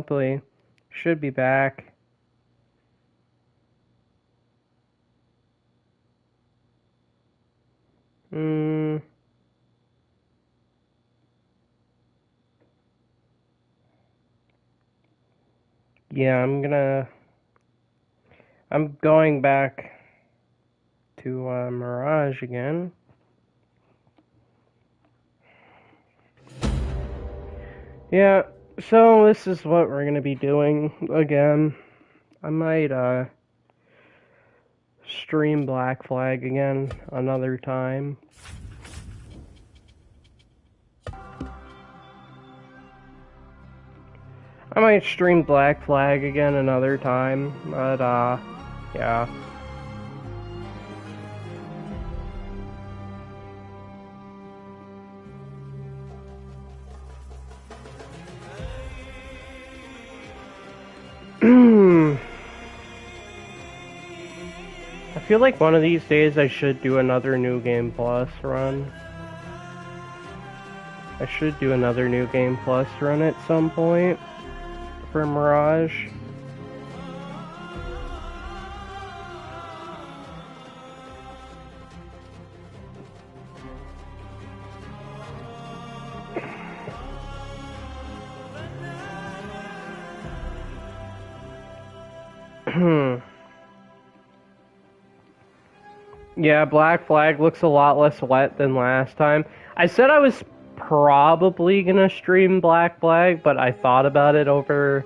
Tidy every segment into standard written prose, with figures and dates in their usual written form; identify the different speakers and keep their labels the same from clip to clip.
Speaker 1: hopefully. Should be back. Yeah, I'm going back to Mirage again. Yeah, so this is what we're gonna be doing again. I might stream Black Flag again another time. I might stream Black Flag again another time, but yeah. I feel like one of these days I should do another New Game Plus run. I should do another New Game Plus run at some point for Mirage. Yeah, Black Flag looks a lot less wet than last time. I said I was probably gonna stream Black Flag, but I thought about it over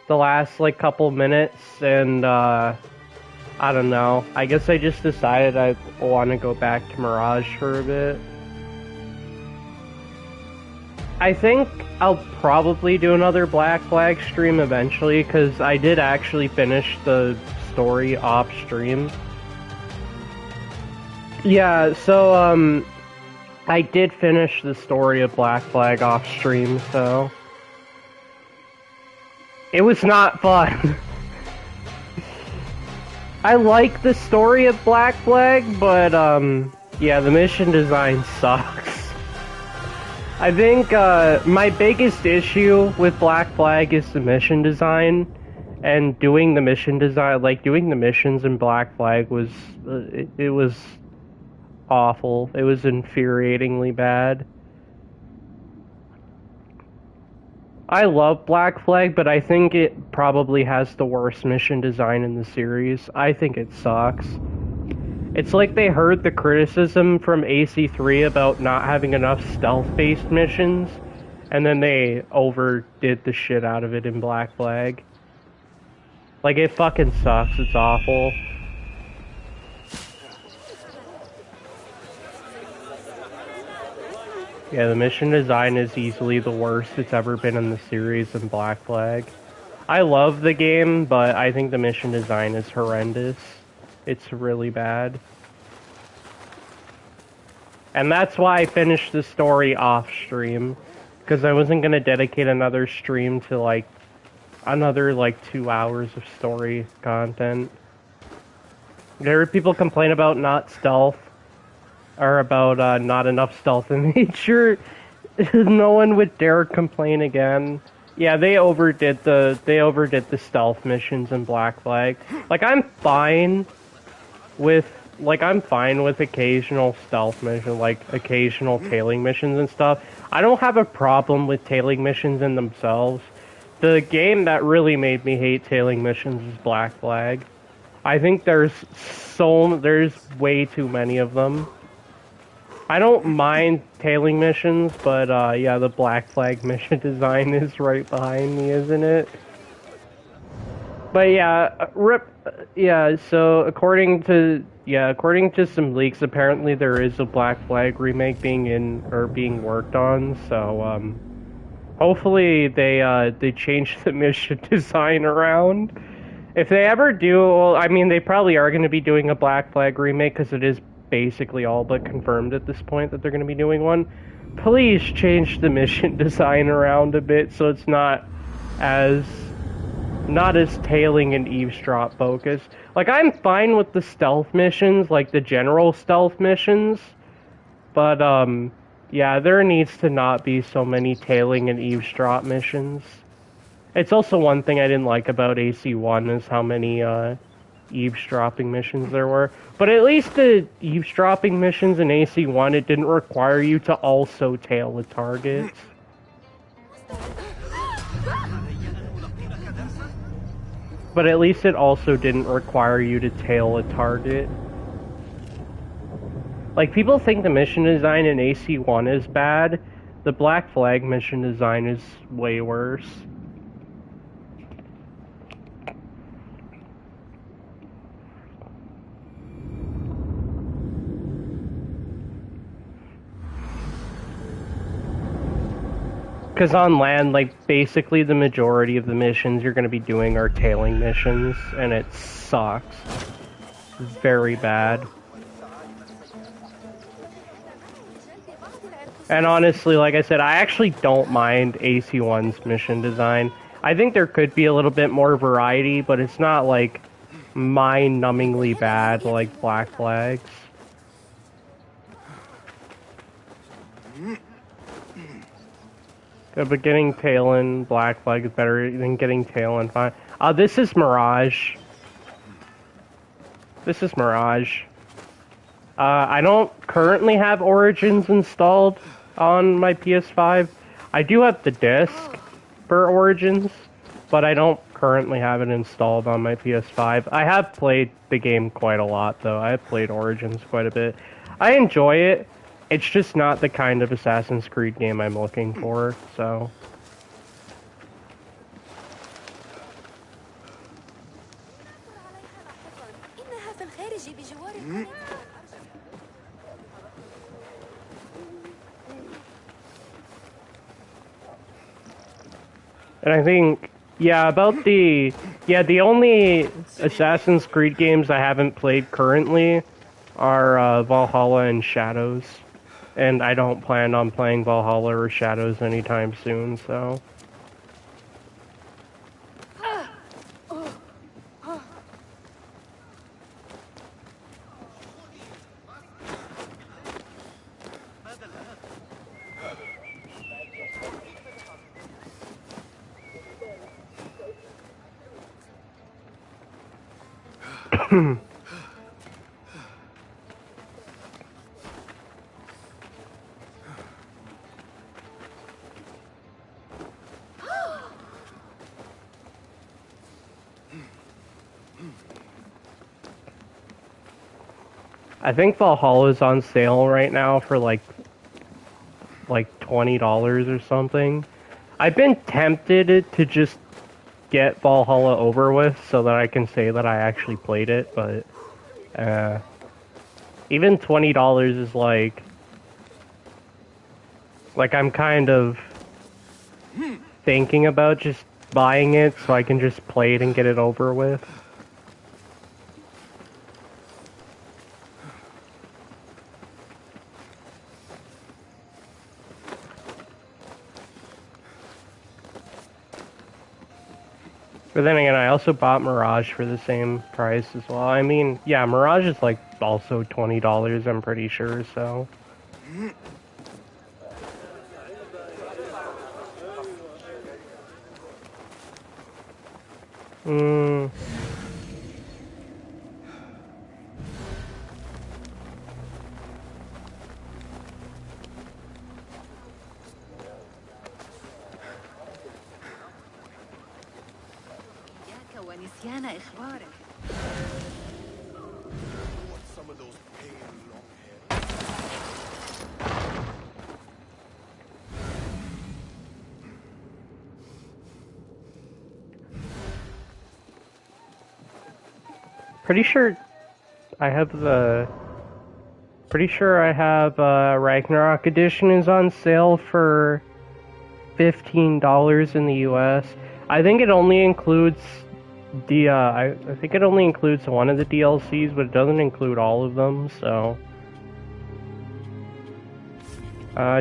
Speaker 1: the last like couple minutes, and I don't know. I guess I just decided I want to go back to Mirage for a bit. I think I'll probably do another Black Flag stream eventually, because I did actually finish the story off stream. Yeah, so, I did finish the story of Black Flag off stream, so... It was not fun. I like the story of Black Flag, but, yeah, the mission design sucks. I think, my biggest issue with Black Flag is the mission design, and doing the mission design, like, doing the missions in Black Flag was, it was awful. It was infuriatingly bad. I love Black Flag, but I think it probably has the worst mission design in the series. I think it sucks. It's like they heard the criticism from AC3 about not having enough stealth-based missions, and then they overdid the shit out of it in Black Flag. Like, it fucking sucks. It's awful. Yeah, the mission design is easily the worst it's ever been in the series in Black Flag. I love the game, but I think the mission design is horrendous. It's really bad. And that's why I finished the story off stream, because I wasn't going to dedicate another stream to, like, another, like, 2 hours of story content. There are people complain about not stealth, or about not enough stealth in nature. No one would dare complain again. Yeah, they overdid the stealth missions in Black Flag. Like, I'm fine with occasional stealth missions, like occasional tailing missions and stuff. I don't have a problem with tailing missions in themselves. The game that really made me hate tailing missions is Black Flag. I think there's way too many of them. I don't mind tailing missions, but yeah, the Black Flag mission design is right behind me, isn't it? But yeah, so according to some leaks, apparently there is a Black Flag remake being worked on, so hopefully they change the mission design around. If they ever do, well, I mean, they probably are going to be doing a Black Flag remake, because it is basically all but confirmed at this point that they're going to be doing one. Please change the mission design around a bit so it's not as tailing and eavesdrop focused. Like, I'm fine with the stealth missions, like the general stealth missions, but yeah, there needs to not be so many tailing and eavesdrop missions. It's also one thing I didn't like about AC1 is how many eavesdropping missions there were. But at least the eavesdropping missions in AC1, it didn't require you to also tail the targets. But at least it also didn't require you to tail a target. Like, people think the mission design in AC1 is bad. The Black Flag mission design is way worse. Because on land, like, basically the majority of the missions you're going to be doing are tailing missions, and it sucks. Very bad. And honestly, like I said, I actually don't mind AC1's mission design. I think there could be a little bit more variety, but it's not, like, mind-numbingly bad like Black Flags. But getting Talon Black Flag is better than getting Talon fine. This is Mirage. This is Mirage. I don't currently have Origins installed on my PS5. I do have the disc for Origins, but I don't currently have it installed on my PS5. I have played the game quite a lot, though. I have played Origins quite a bit. I enjoy it. It's just not the kind of Assassin's Creed game I'm looking for, so... And I think, yeah, about the... Yeah, the only Assassin's Creed games I haven't played currently are Valhalla and Shadows. And I don't plan on playing Valhalla or Shadows anytime soon, so... I think Valhalla is on sale right now for like $20 or something. I've been tempted to just get Valhalla over with so that I can say that I actually played it, but even $20 is like I'm kind of thinking about just buying it so I can just play it and get it over with. But then again, I also bought Mirage for the same price as well. I mean, yeah, Mirage is like also $20, I'm pretty sure, so... Pretty sure I have Ragnarok Edition is on sale for $15 in the US. I think it only includes I think it only includes one of the DLCs, but it doesn't include all of them, so...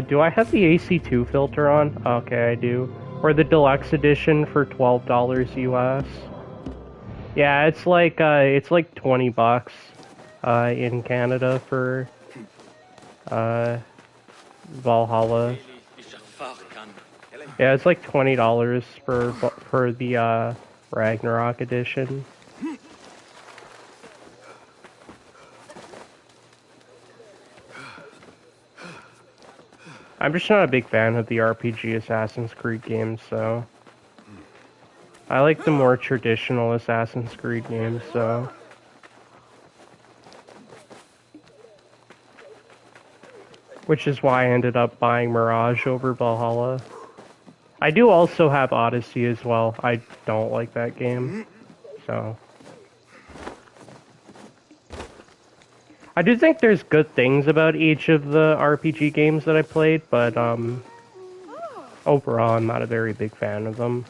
Speaker 1: do I have the AC2 filter on? Okay, I do. Or the Deluxe Edition for $12 US. Yeah, it's like $20 in Canada for Valhalla. Yeah, it's like $20 for the Ragnarok edition. I'm just not a big fan of the RPG Assassin's Creed games, so I like the more traditional Assassin's Creed games, so which is why I ended up buying Mirage over Valhalla. I do also have Odyssey as well. I don't like that game, so I do think there's good things about each of the RPG games that I played, but overall I'm not a very big fan of them.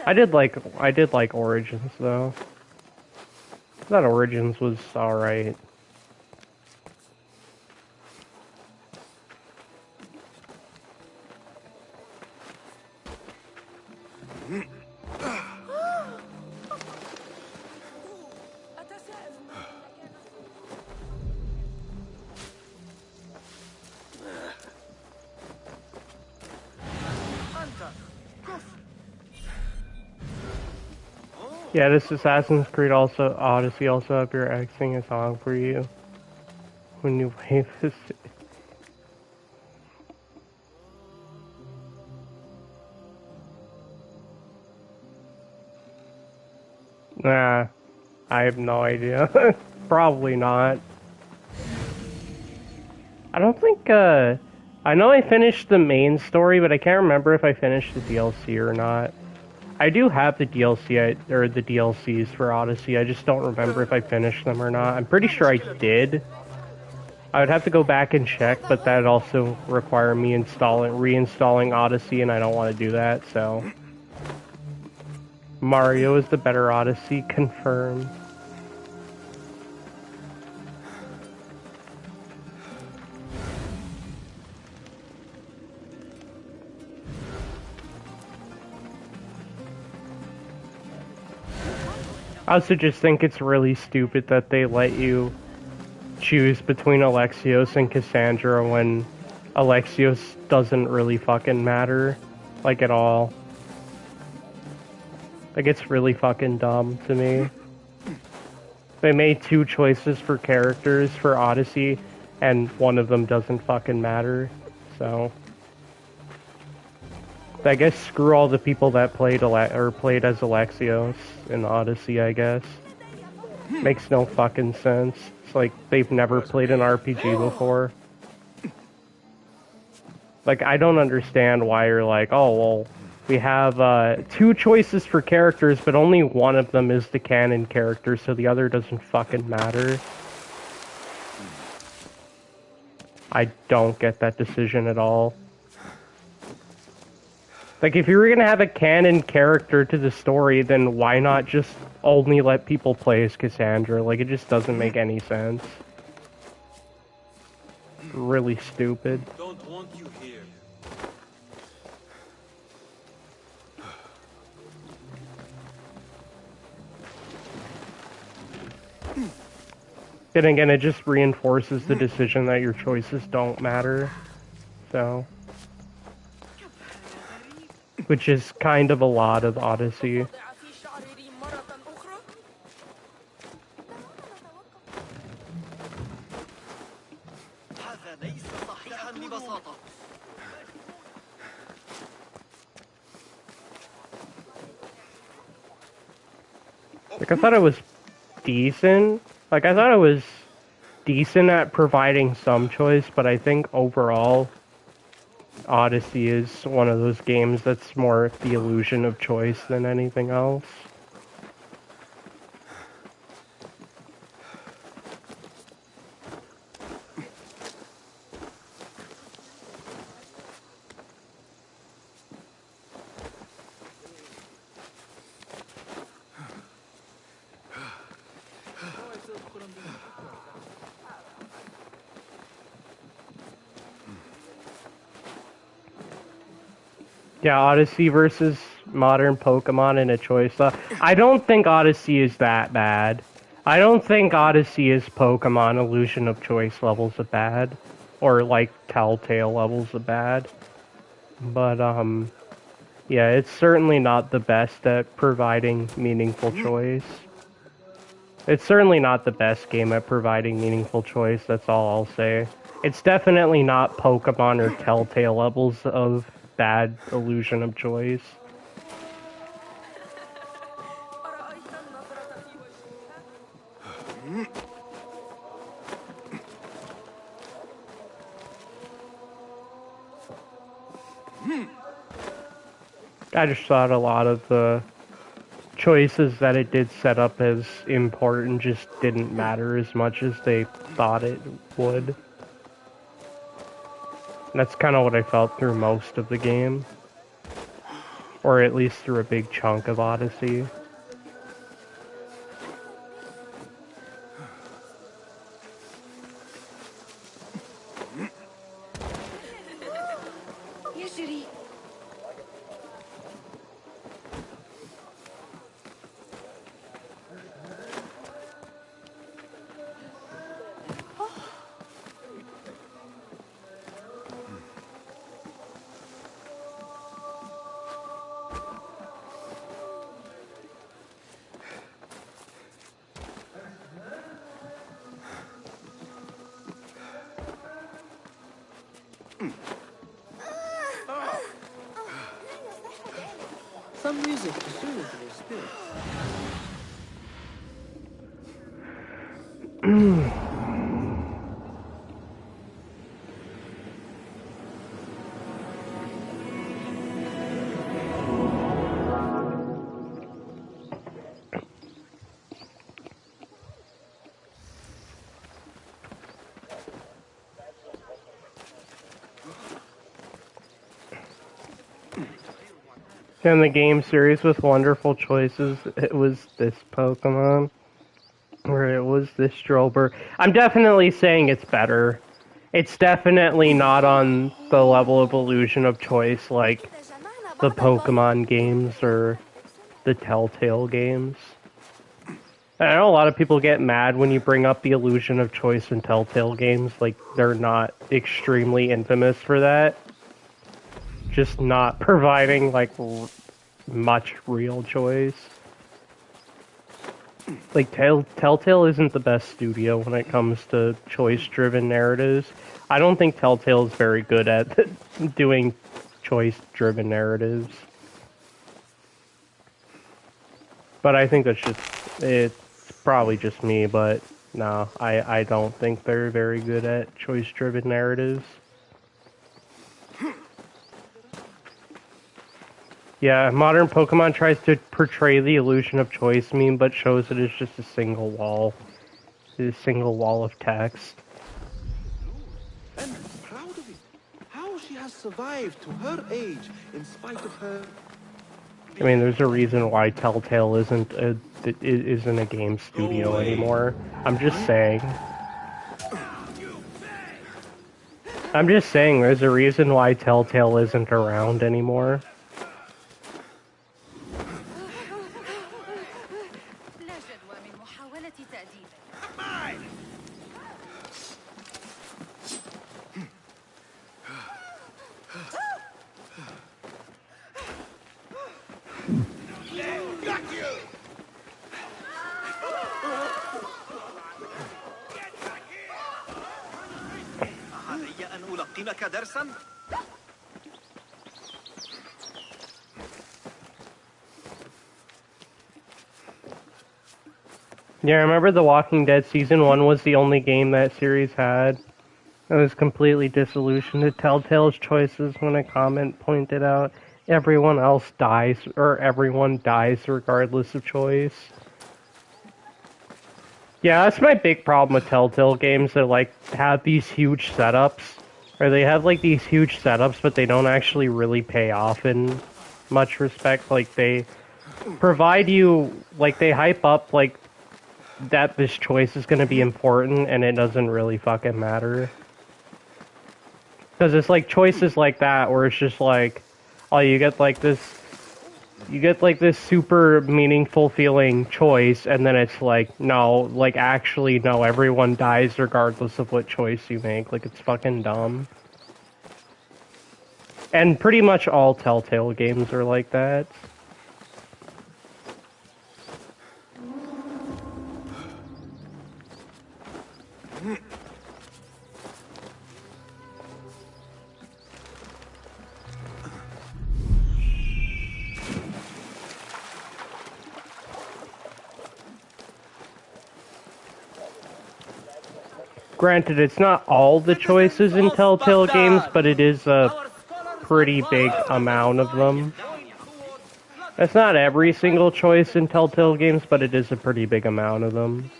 Speaker 1: I did like Origins though. I thought Origins was alright. Yeah, this Assassin's Creed Odyssey also have your ex sing a song for you when you wave this. Nah, I have no idea. Probably not. I don't think, I know I finished the main story, but I can't remember if I finished the DLC or not. I do have the DLC, or the DLCs for Odyssey, I just don't remember if I finished them or not. I'm pretty sure I did. I would have to go back and check, but that'd also require me reinstalling Odyssey, and I don't want to do that, so... Mario is the better Odyssey, confirmed. I also just think it's really stupid that they let you choose between Alexios and Cassandra when Alexios doesn't really fucking matter, like, at all. Like, it's really fucking dumb to me. They made two choices for characters for Odyssey, and one of them doesn't fucking matter, so... I guess screw all the people that played as Alexios in Odyssey, I guess. Makes no fucking sense. It's like they've never played an RPG before. Like, I don't understand why you're like, oh, well, we have two choices for characters, but only one of them is the canon character, so the other doesn't fucking matter. I don't get that decision at all. Like, if you were gonna have a canon character to the story, then why not just only let people play as Cassandra? Like, it just doesn't make any sense. Really stupid.
Speaker 2: Don't want you here.
Speaker 1: Then again, it just reinforces the decision that your choices don't matter. So... which is kind of a lot of Odyssey. Like, I thought it was decent. Like, I thought it was decent at providing some choice, but I think overall... Odyssey is one of those games that's more the illusion of choice than anything else. Yeah, Odyssey versus modern Pokemon in a choice. I don't think Odyssey is that bad. I don't think Odyssey is Pokemon Illusion of Choice levels of bad. Or, like, Telltale levels of bad. But, Yeah, it's certainly not the best at providing meaningful choice. It's certainly not the best game at providing meaningful choice, that's all I'll say. It's definitely not Pokemon or Telltale levels of bad illusion of choice. I just thought a lot of the choices that it did set up as important just didn't matter as much as they thought it would. And that's kind of what I felt through most of the game. Or at least through a big chunk of Odyssey.
Speaker 2: Some music to soothe your spirit.
Speaker 1: In the game series with wonderful choices, it was this Pokemon. Or it was this Strober. I'm definitely saying it's better. It's definitely not on the level of illusion of choice like the Pokemon games or the Telltale games. I know a lot of people get mad when you bring up the illusion of choice in Telltale games, like they're not extremely infamous for that. Just not providing like much real choice. Like Telltale isn't the best studio when it comes to choice-driven narratives. I don't think Telltale is very good at doing choice-driven narratives. But I think it's probably just me, but no, I don't think they're very good at choice-driven narratives. Yeah, modern Pokemon tries to portray the illusion of choice meme, but shows it as just a single wall. A single wall of text.
Speaker 2: And proud of it. How she has survived to her age in spite of her.
Speaker 1: I mean, there's a reason why Telltale isn't a game studio anymore. I'm just saying. I'm just saying there's a reason why Telltale isn't around anymore. Yeah, I remember The Walking Dead Season 1 was the only game that series had. I was completely disillusioned at Telltale's choices when a comment pointed out everyone else dies, or everyone dies regardless of choice. Yeah, that's my big problem with Telltale games that, like, have these huge setups. Or they have, like, these huge setups, but they don't actually really pay off in much respect. Like, they provide you, like, they hype up, like, that this choice is going to be important, and it doesn't really fucking matter. Because it's like choices like that where it's just like, oh, you get like this super meaningful feeling choice, and then it's like, no, like actually no, everyone dies regardless of what choice you make. Like, it's fucking dumb. And pretty much all Telltale games are like that. Granted, it's not all the choices in Telltale games, but it is a pretty big amount of them. It's not every single choice in Telltale games, but it is a pretty big amount of them.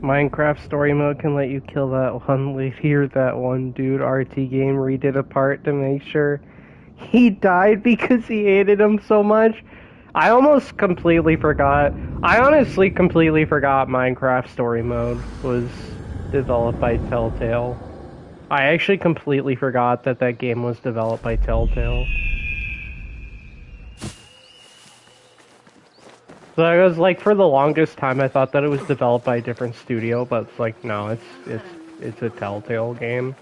Speaker 1: Minecraft story mode can let you kill that one lady or that one dude. RT game redid a part to make sure he died because he hated him so much. I almost completely forgot. I honestly completely forgot Minecraft story mode was developed by Telltale. I actually completely forgot that that game was developed by Telltale. So I was like, for the longest time, I thought that it was developed by a different studio, but it's like, no, it's a Telltale game.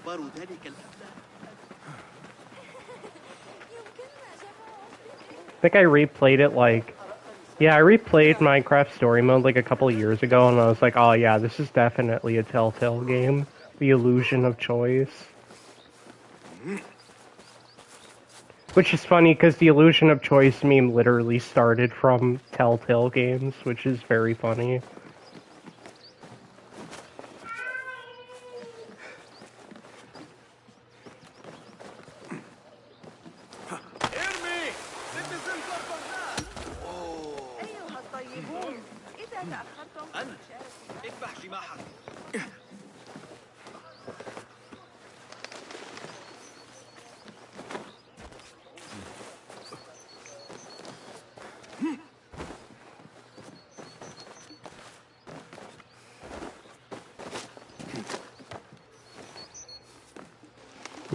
Speaker 1: I think I replayed it like, yeah, I replayed Minecraft Story Mode like a couple of years ago, and I was like, oh yeah, this is definitely a Telltale game. The illusion of choice. Which is funny, because the illusion of choice meme literally started from Telltale games, which is very funny.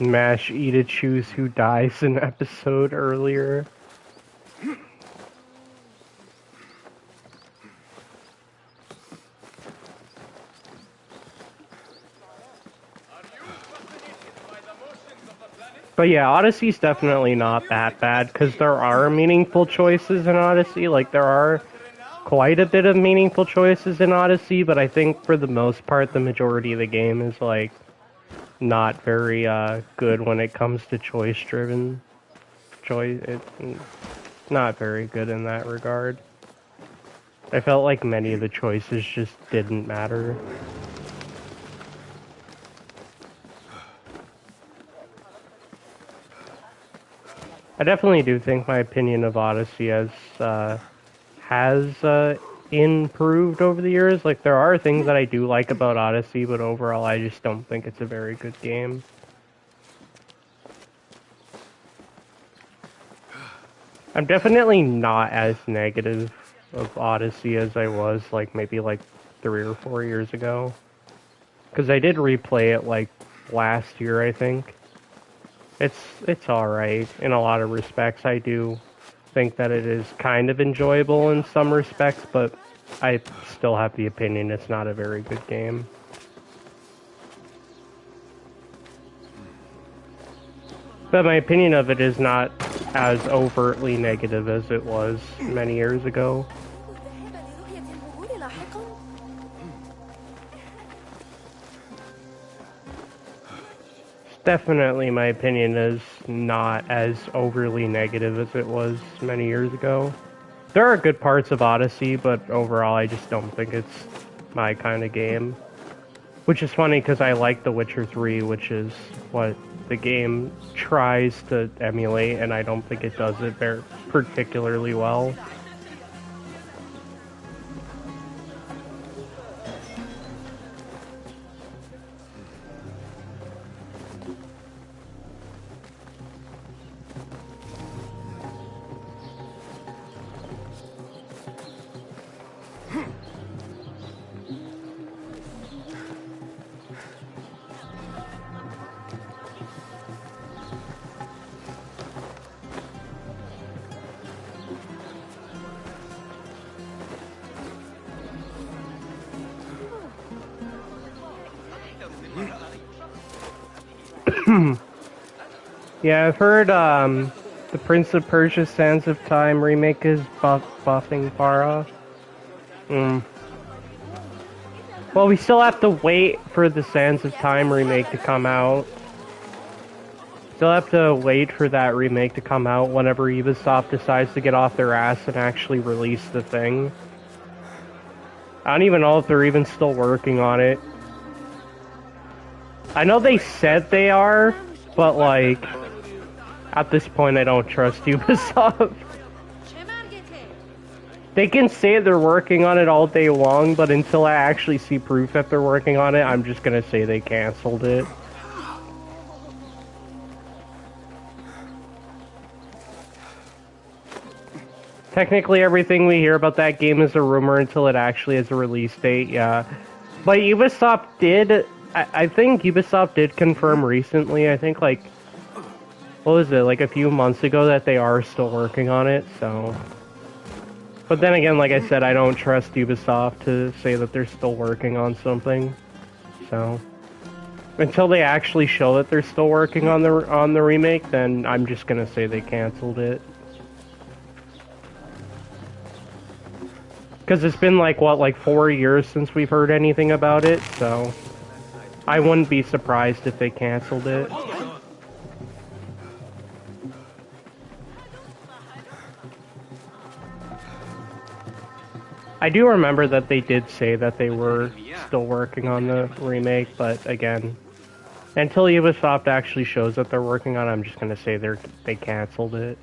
Speaker 1: Mash E to choose who dies an episode earlier. But yeah, Odyssey's definitely not that bad, because there are meaningful choices in Odyssey. Like, there are quite a bit of meaningful choices in Odyssey, but I think for the most part, the majority of the game is, like, not very good when it comes to choice-driven. It's not very good in that regard. I felt like many of the choices just didn't matter. I definitely do think my opinion of Odyssey has improved over the years. Like, there are things that I do like about Odyssey, but overall I just don't think it's a very good game. I'm definitely not as negative of Odyssey as I was, like, maybe like 3 or 4 years ago. Because I did replay it, like, last year, I think. It's alright in a lot of respects. I do think that it is kind of enjoyable in some respects, but I still have the opinion it's not a very good game. But my opinion of it is not as overtly negative as it was many years ago. Definitely, my opinion is not as overly negative as it was many years ago. There are good parts of Odyssey, but overall I just don't think it's my kind of game. Which is funny, because I like The Witcher 3, which is what the game tries to emulate, and I don't think it does it very particularly well. Yeah, I've heard the Prince of Persia: Sands of Time remake is buffing Farah. Mm. Well, we still have to wait for the Sands of Time remake to come out. Still have to wait for that remake to come out whenever Ubisoft decides to get off their ass and actually release the thing. I don't even know if they're even still working on it. I know they said they are, but like, at this point I don't trust Ubisoft. They can say they're working on it all day long, but until I actually see proof that they're working on it, I'm just gonna say they canceled it. Technically, everything we hear about that game is a rumor until it actually has a release date, yeah. But Ubisoft did... I think Ubisoft did confirm recently, I think like... What was it, like a few months ago, that they are still working on it, so... But then again, like I said, I don't trust Ubisoft to say that they're still working on something, so... Until they actually show that they're still working on the remake, then I'm just gonna say they canceled it. Because it's been like, what, like 4 years since we've heard anything about it, so... I wouldn't be surprised if they canceled it. I do remember that they did say that they were still working on the remake, but again, until Ubisoft actually shows that they're working on it, I'm just gonna say they canceled it.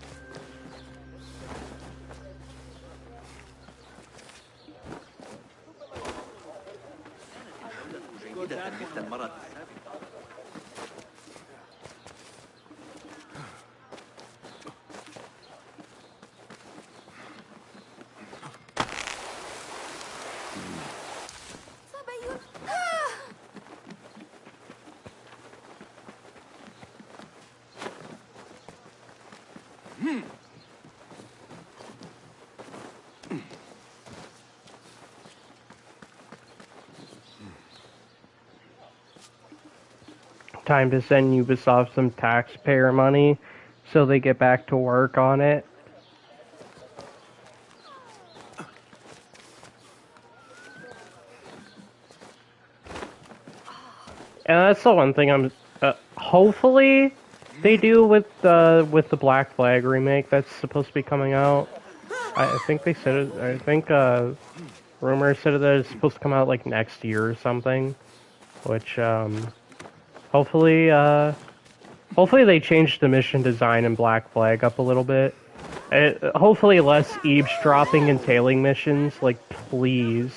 Speaker 1: Time to send Ubisoft some taxpayer money so they get back to work on it. And that's the one thing I'm... hopefully they do with the Black Flag remake that's supposed to be coming out. I think they said it... I think, rumors said that it's supposed to come out, like, next year or something. Which, hopefully, hopefully they changed the mission design in Black Flag up a little bit. Hopefully less eavesdropping and tailing missions, like, please.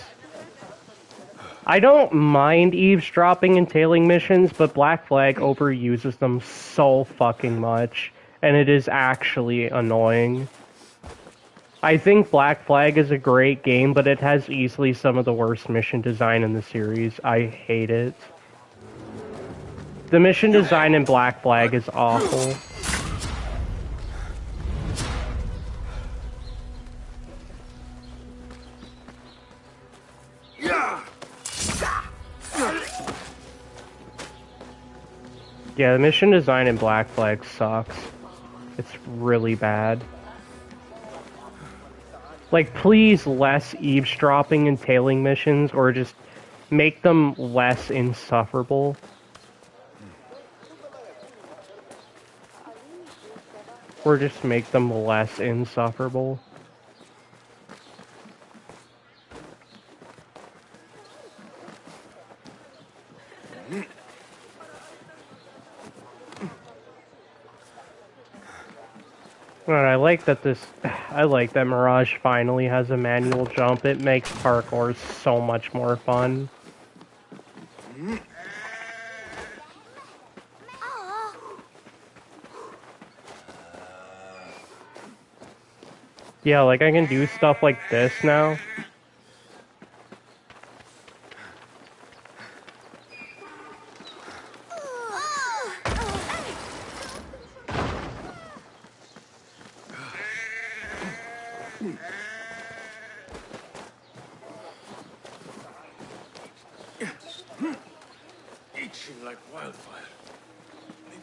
Speaker 1: I don't mind eavesdropping and tailing missions, but Black Flag overuses them so fucking much, and it is actually annoying. I think Black Flag is a great game, but it has easily some of the worst mission design in the series. I hate it. The mission design in Black Flag is awful. Yeah, the mission design in Black Flag sucks. It's really bad. Like, please less eavesdropping and tailing missions, or just make them less insufferable. Or just make them less insufferable. Alright, I like that Mirage finally has a manual jump. It makes parkour so much more fun. Yeah, like I can do stuff like this now.
Speaker 2: Itching like wildfire. Maybe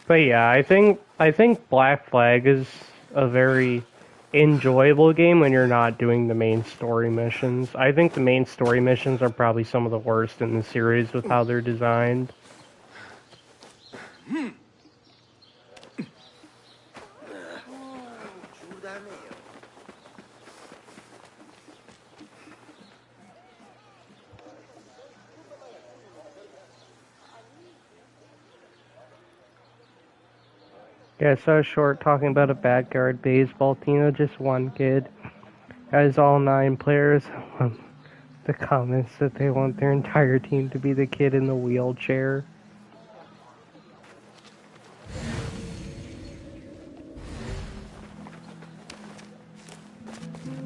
Speaker 1: But yeah, I think Black Flag is a very enjoyable game when you're not doing the main story missions. I think the main story missions are probably some of the worst in the series with how they're designed. Yeah, so short talking about a backyard baseball team, just one kid has all 9 players. The comments that they want their entire team to be the kid in the wheelchair.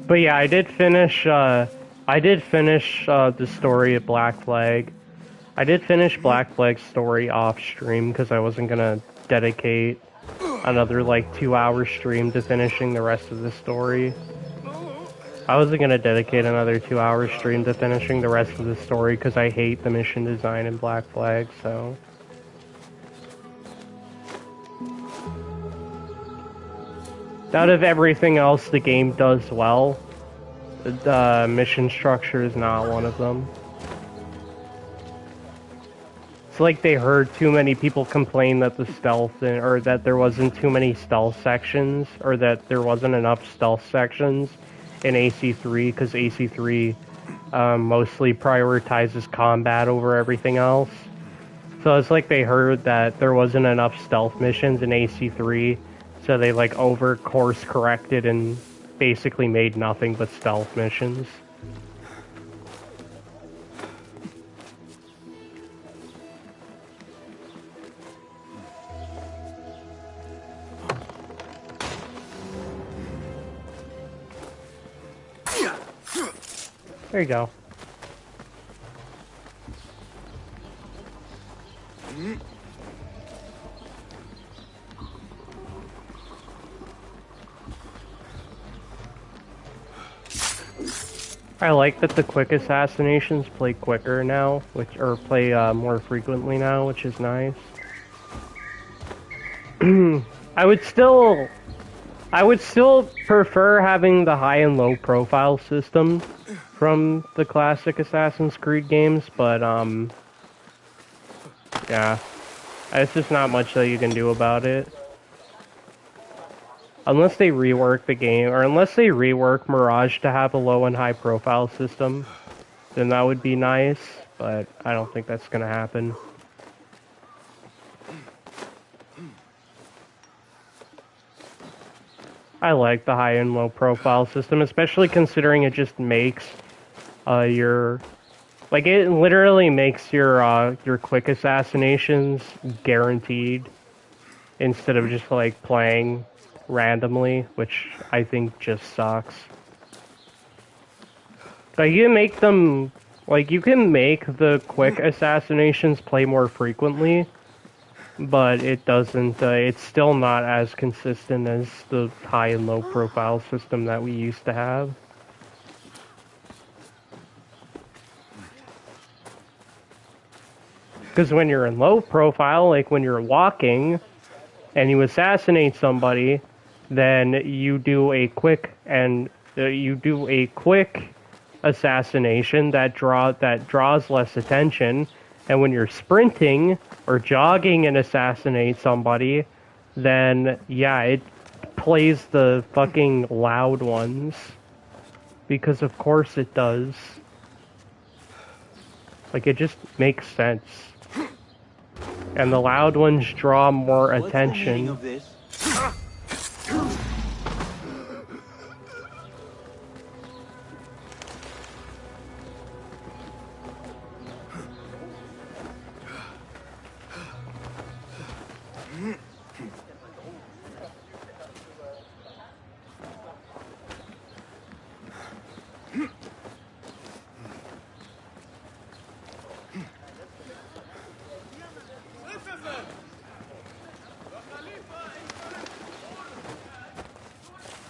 Speaker 1: But yeah, I did finish the story of Black Flag. I did finish Black Flag's story off stream because I wasn't gonna dedicate another like 2-hour stream to finishing the rest of the story. I wasn't gonna dedicate another 2-hour stream to finishing the rest of the story because I hate the mission design in Black Flag, so. Out of everything else the game does well, the mission structure is not one of them. It's like they heard too many people complain that the stealth, or that there wasn't too many stealth sections, or that there wasn't enough stealth sections in AC3, because AC3 mostly prioritizes combat over everything else. So it's like they heard that there wasn't enough stealth missions in AC3, so they like over course corrected and basically made nothing but stealth missions. There you go. I like that the quick assassinations play quicker now, play more frequently now, which is nice. I would still prefer having the high and low profile system from the classic Assassin's Creed games, but yeah, it's just not much that you can do about it. Unless they rework the game, or unless they rework Mirage to have a low and high profile system, then that would be nice, but I don't think that's gonna happen. I like the high and low profile system, especially considering it just makes it literally makes your quick assassinations guaranteed instead of just like playing randomly, which I think just sucks. Like you can make the quick assassinations play more frequently, but it doesn't, it's still not as consistent as the high and low profile system that we used to have. Because when you're in low profile, like when you're walking and you assassinate somebody, then you do a quick assassination that draws less attention, and when you're sprinting or jogging and assassinate somebody, then yeah, it plays the fucking loud ones, because of course it does. Like, it just makes sense. And the loud ones draw more attention.
Speaker 2: What's the meaning of this?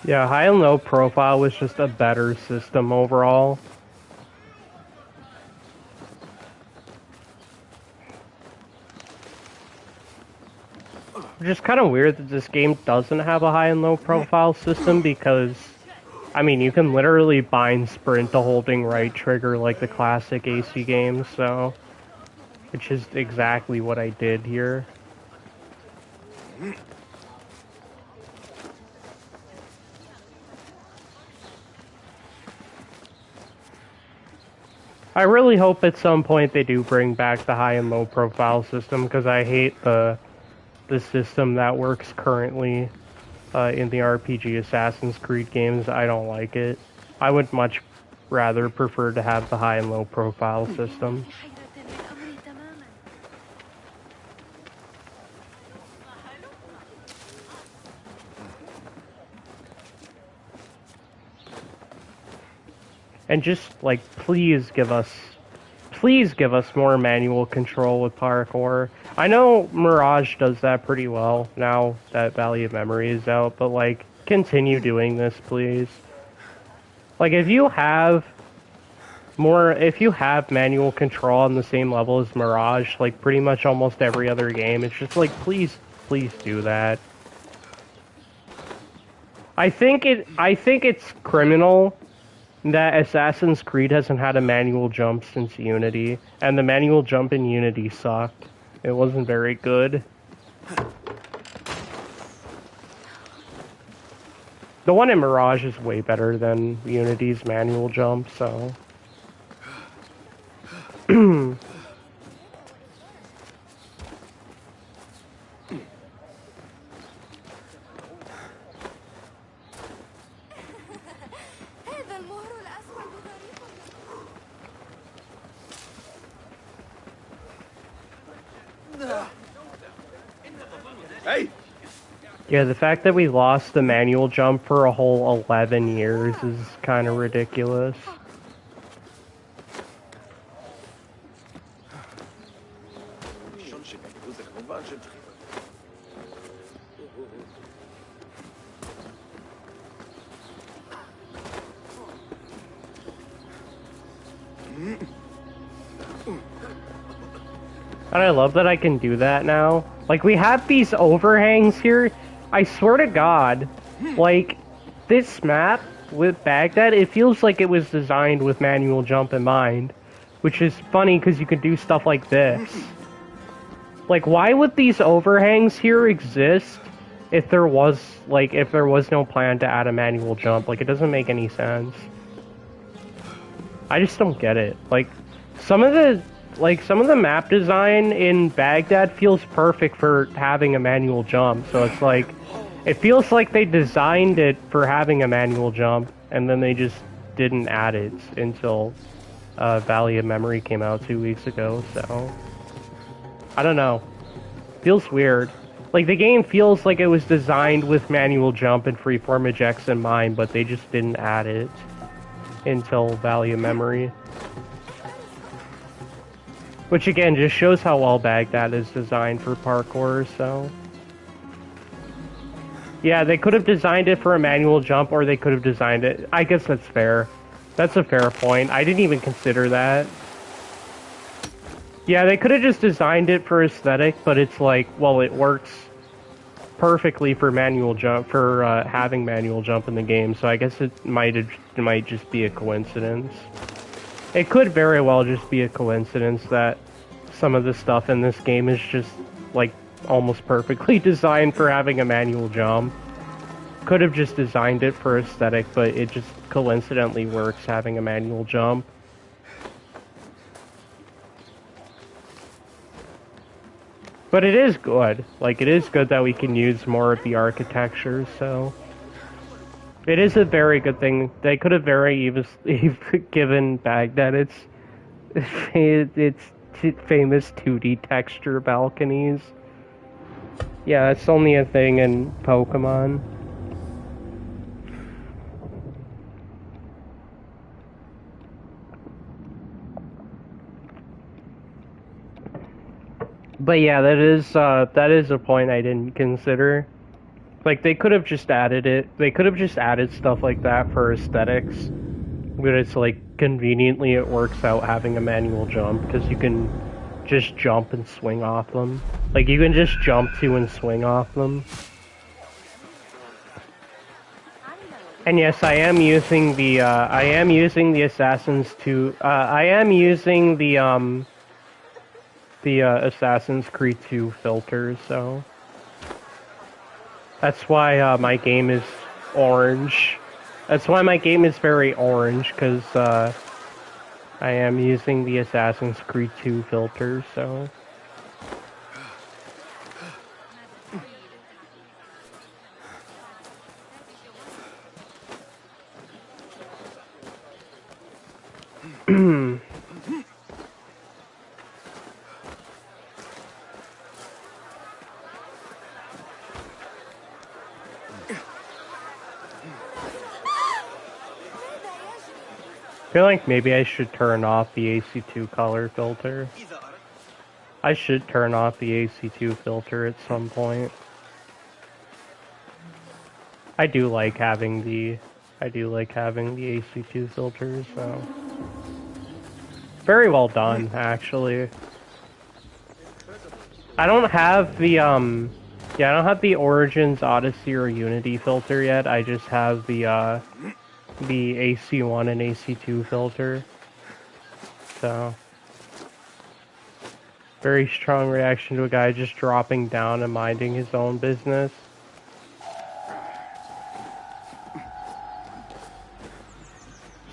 Speaker 1: Yeah, high and low profile was just a better system overall. Which is kind of weird that this game doesn't have a high and low profile system because, I mean, you can literally bind sprint to holding right trigger like the classic AC games, so... Which is exactly what I did here. I really hope at some point they do bring back the high and low profile system, because I hate the system that works currently in the RPG Assassin's Creed games. I don't like it. I would much rather prefer to have the high and low profile system. And just, like, please give us more manual control with parkour. I know Mirage does that pretty well now that Valley of Memory is out, but, like, continue doing this, please. Like, if you have manual control on the same level as Mirage, like, pretty much almost every other game, it's just like, please do that. I think it's criminal that Assassin's Creed hasn't had a manual jump since Unity, and the manual jump in Unity sucked. It wasn't very good. The one in Mirage is way better than Unity's manual jump, so...
Speaker 2: Hey!
Speaker 1: Yeah, the fact that we lost the manual jump for a whole 11 years is kind of ridiculous. And I love that I can do that now. Like, we have these overhangs here. I swear to God, like, this map with Baghdad, it feels like it was designed with manual jump in mind. Which is funny, because you can do stuff like this. Like, why would these overhangs here exist if there was no plan to add a manual jump? Like, it doesn't make any sense. I just don't get it. Like, some of the map design in Baghdad feels perfect for having a manual jump, so it's like, it feels like they designed it for having a manual jump, and then they just didn't add it until Valley of Memory came out 2 weeks ago, so... I don't know. Feels weird. Like, the game feels like it was designed with manual jump and freeform ejects in mind, but they just didn't add it until Valley of Memory. Which again just shows how well Baghdad is designed for parkour, so... Yeah, they could have designed it for a manual jump, or they could have designed it... I guess that's fair. That's a fair point. I didn't even consider that. Yeah, they could have just designed it for aesthetic, but it's like, well, it works perfectly for manual jump, for having manual jump in the game, so I guess it might just be a coincidence. It could very well just be a coincidence that some of the stuff in this game is just, like, almost perfectly designed for having a manual jump. Could have just designed it for aesthetic, but it just coincidentally works having a manual jump. But it is good. Like, it is good that we can use more of the architecture, so... It is a very good thing. They could have very easily given Baghdad its famous 2D texture balconies. Yeah, it's only a thing in Pokemon. But yeah, that is a point I didn't consider. Like, they could have just added it. They could have just added stuff like that for aesthetics. But it's like, conveniently it works out having a manual jump, because you can just jump and swing off them. Like, you can just jump to and swing off them. And yes, I am using the, Assassin's 2, I am using the Assassin's Creed 2 filters, so... That's why, my game is orange. That's why my game is very orange, because, I am using the Assassin's Creed 2 filters, so... I feel like maybe I should turn off the AC2 color filter. I should turn off the AC2 filter at some point. I do like having the AC2 filters, so... Very well done, actually. I don't have the, I don't have the Origins, Odyssey, or Unity filter yet. I just have the AC1 and AC2 filter. So... Very strong reaction to a guy just dropping down and minding his own business.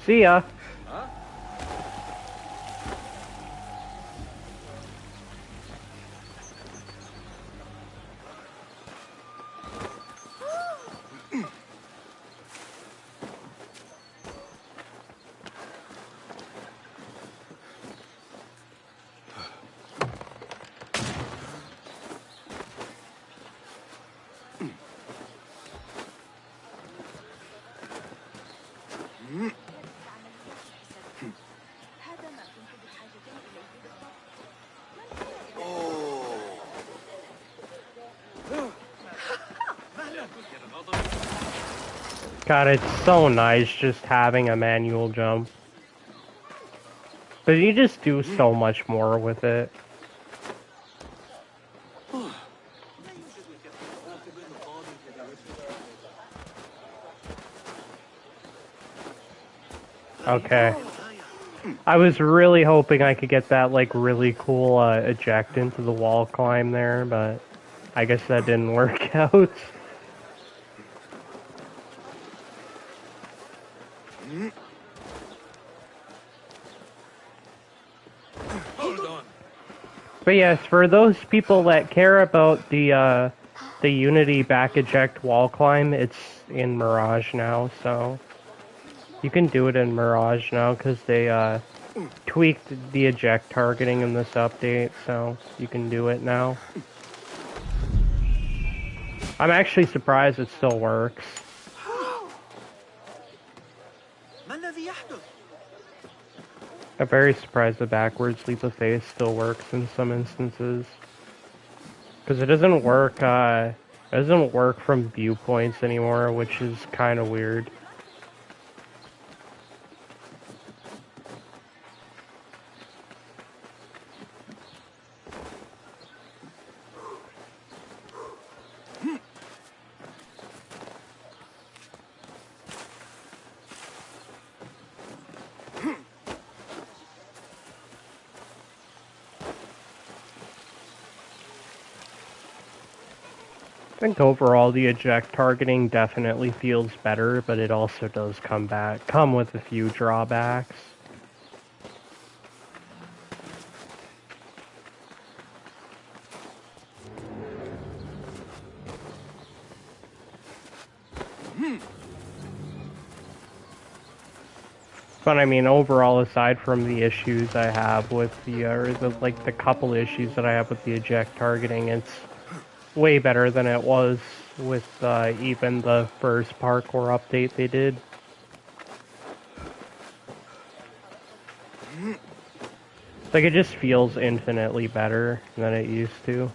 Speaker 1: See ya! God, it's so nice just having a manual jump. But you just do so much more with it. Okay. I was really hoping I could get that, like, really cool, eject into the wall climb there, but I guess that didn't work out. But yes, for those people that care about the Unity back eject wall climb, it's in Mirage now, so you can do it in Mirage now because they tweaked the eject targeting in this update, so you can do it now. I'm actually surprised it still works. I'm very surprised the backwards leap of faith still works in some instances. Because it doesn't work from viewpoints anymore, which is kind of weird. I think overall the eject targeting definitely feels better, but it also does come with a few drawbacks. But I mean, overall, aside from the issues I have with the couple issues that I have with the eject targeting, it's way better than it was with even the first parkour update they did. Like, it just feels infinitely better than it used to.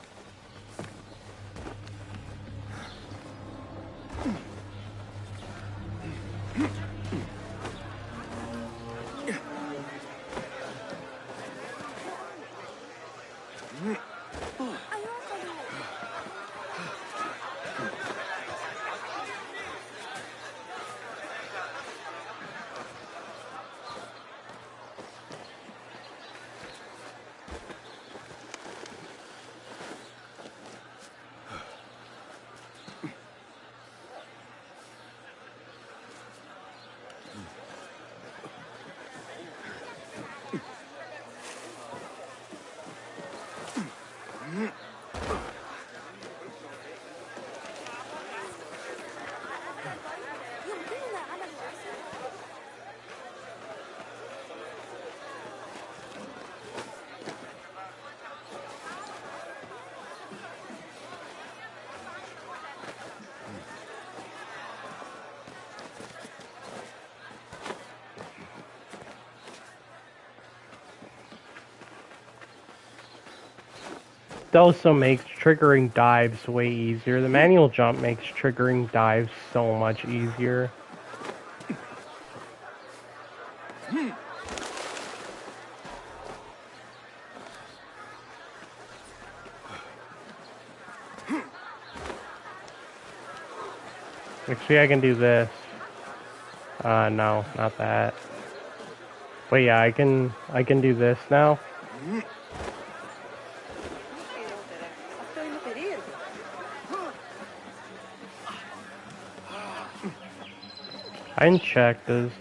Speaker 3: يمكننا عمل أسرع.
Speaker 1: It also makes triggering dives way easier. The manual jump makes triggering dives so much easier. Actually, I can do this. No, not that. But yeah, I can do this now. I didn't check. Does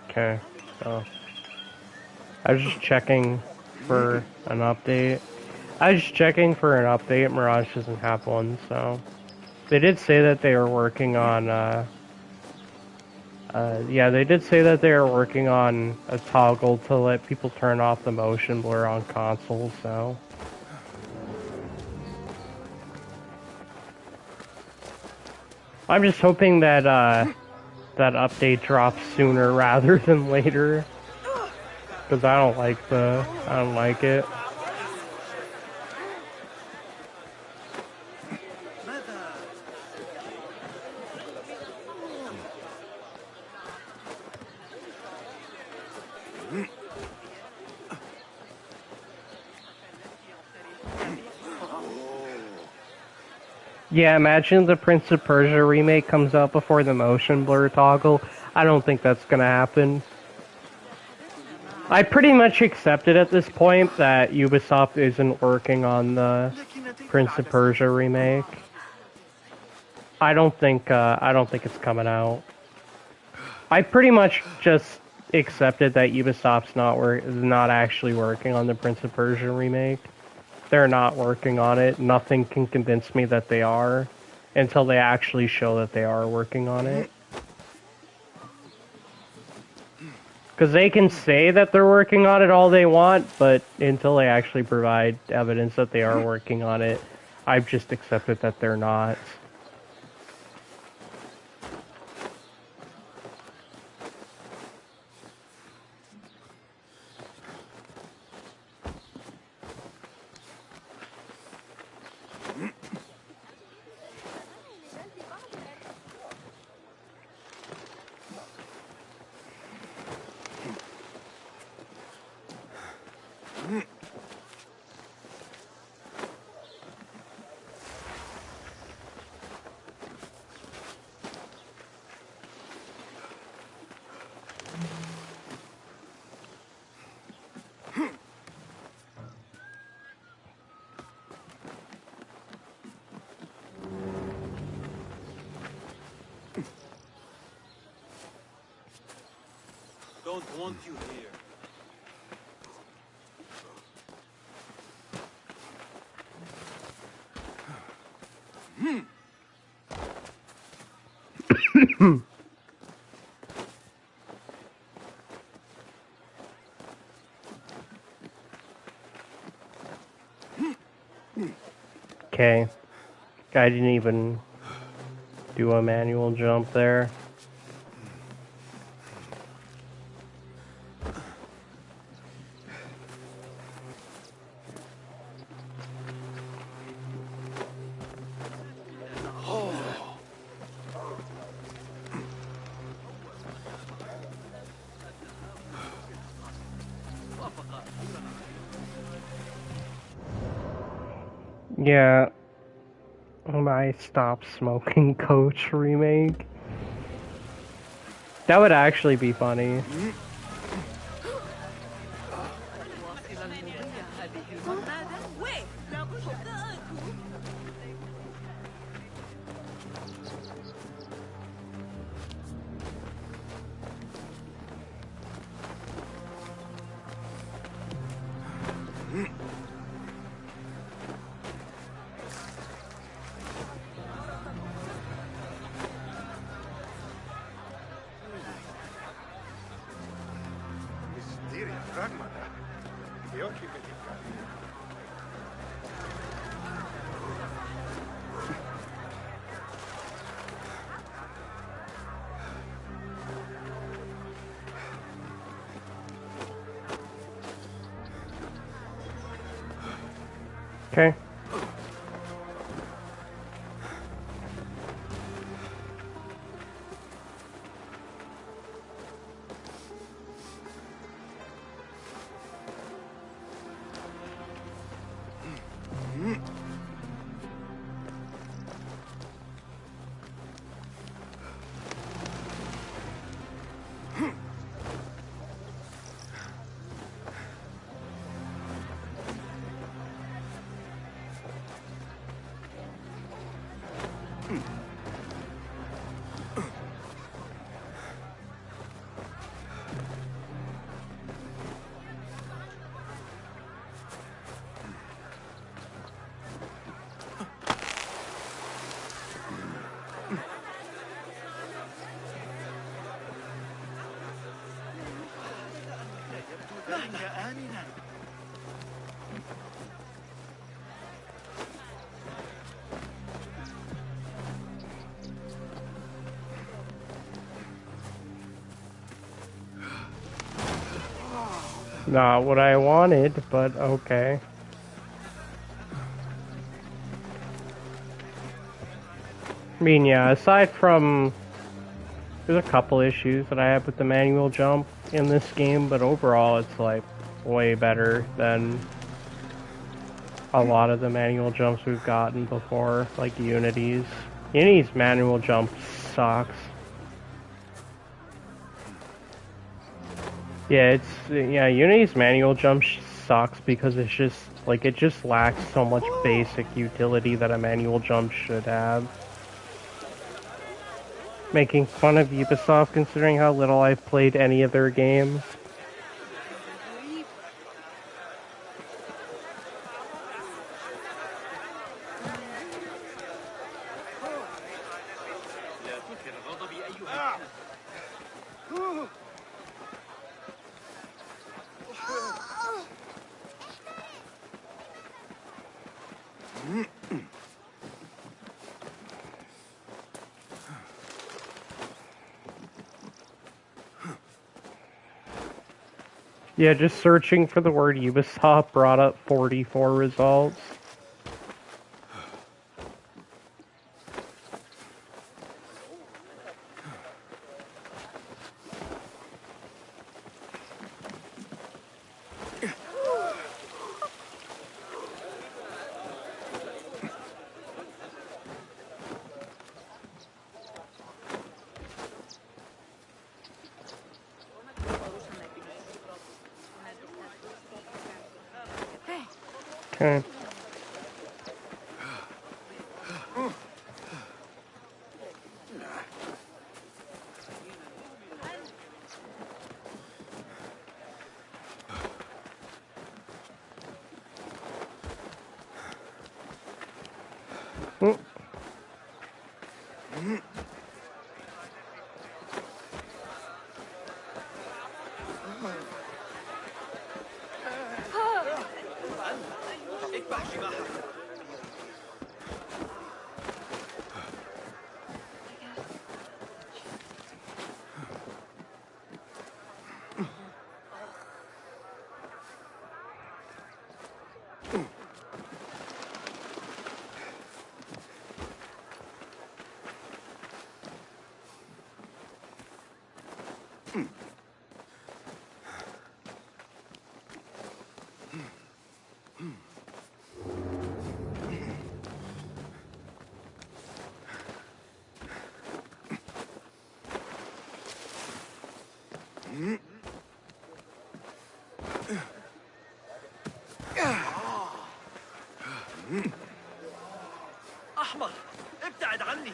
Speaker 1: okay. So I was just checking for an update. I was just checking for an update. Mirage doesn't have one, so they did say that they were working on. Yeah, they did say that they were working on a toggle to let people turn off the motion blur on consoles. So I'm just hoping that that update drops sooner rather than later, because I don't like it. Yeah, imagine the Prince of Persia remake comes out before the motion blur toggle. I don't think that's gonna happen. I pretty much accepted at this point that Ubisoft isn't working on the Prince of Persia remake. I don't think it's coming out. I pretty much just accepted that Ubisoft's not actually working on the Prince of Persia remake. They're not working on it. Nothing can convince me that they are until they actually show that they are working on it. Because they can say that they're working on it all they want, but until they actually provide evidence that they are working on it, I've just accepted that they're not.
Speaker 2: Don't want you here.
Speaker 1: Okay. I didn't even do a manual jump there. Yeah. My Stop Smoking Coach remake. That would actually be funny.
Speaker 3: Mysteria fragmata. Gli occhi peticati.
Speaker 1: Okay.
Speaker 3: ذلك آمنا.
Speaker 1: Not what I wanted, but okay. I mean, yeah, aside from... There's a couple issues that I have with the manual jump in this game, but overall it's like way better than a lot of the manual jumps we've gotten before, like Unity's. Unity's manual jump sucks. Yeah, Unity's manual jump sucks because it's just, like, it just lacks so much basic utility that a manual jump should have. Making fun of Ubisoft considering how little I've played any of their games. Yeah, just searching for the word Ubisoft brought up 44 results. Okay. Mm.
Speaker 3: أحمر ابتعد عني.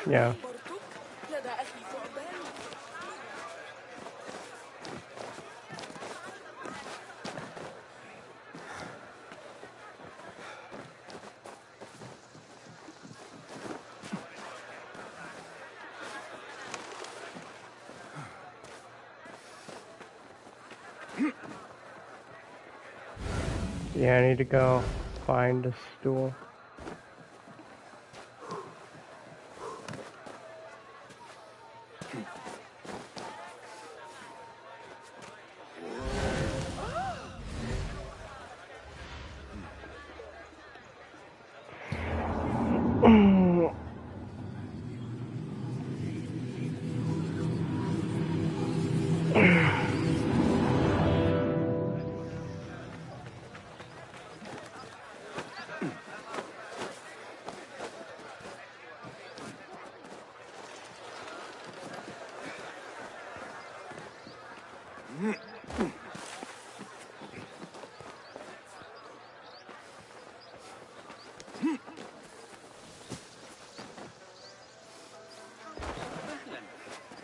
Speaker 1: Yeah. Yeah, I need to go find a stool.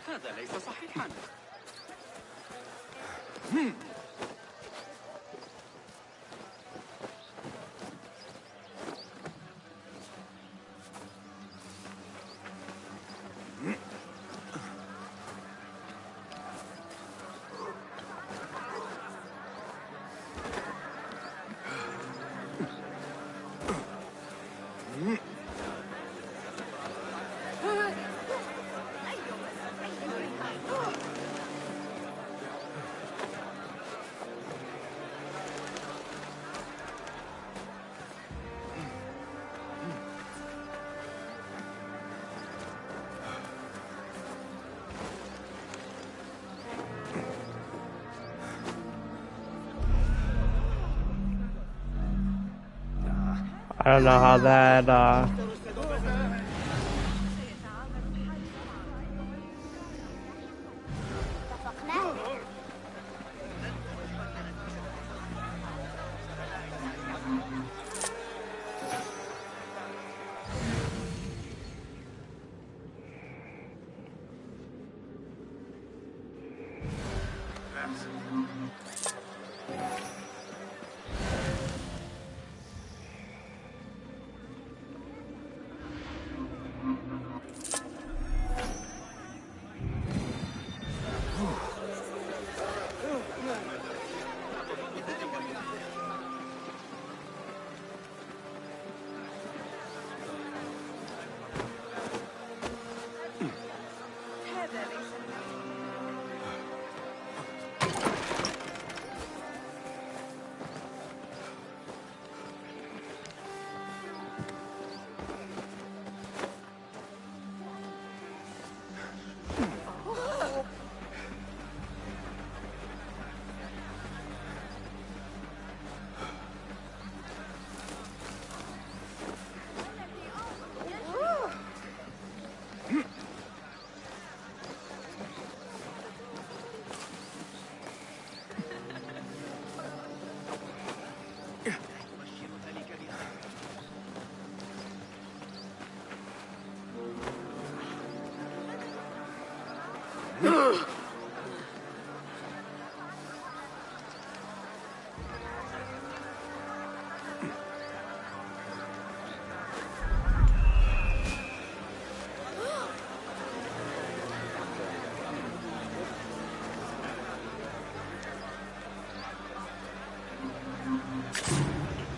Speaker 4: هذا ليس صحيحا.
Speaker 1: I don't know how that,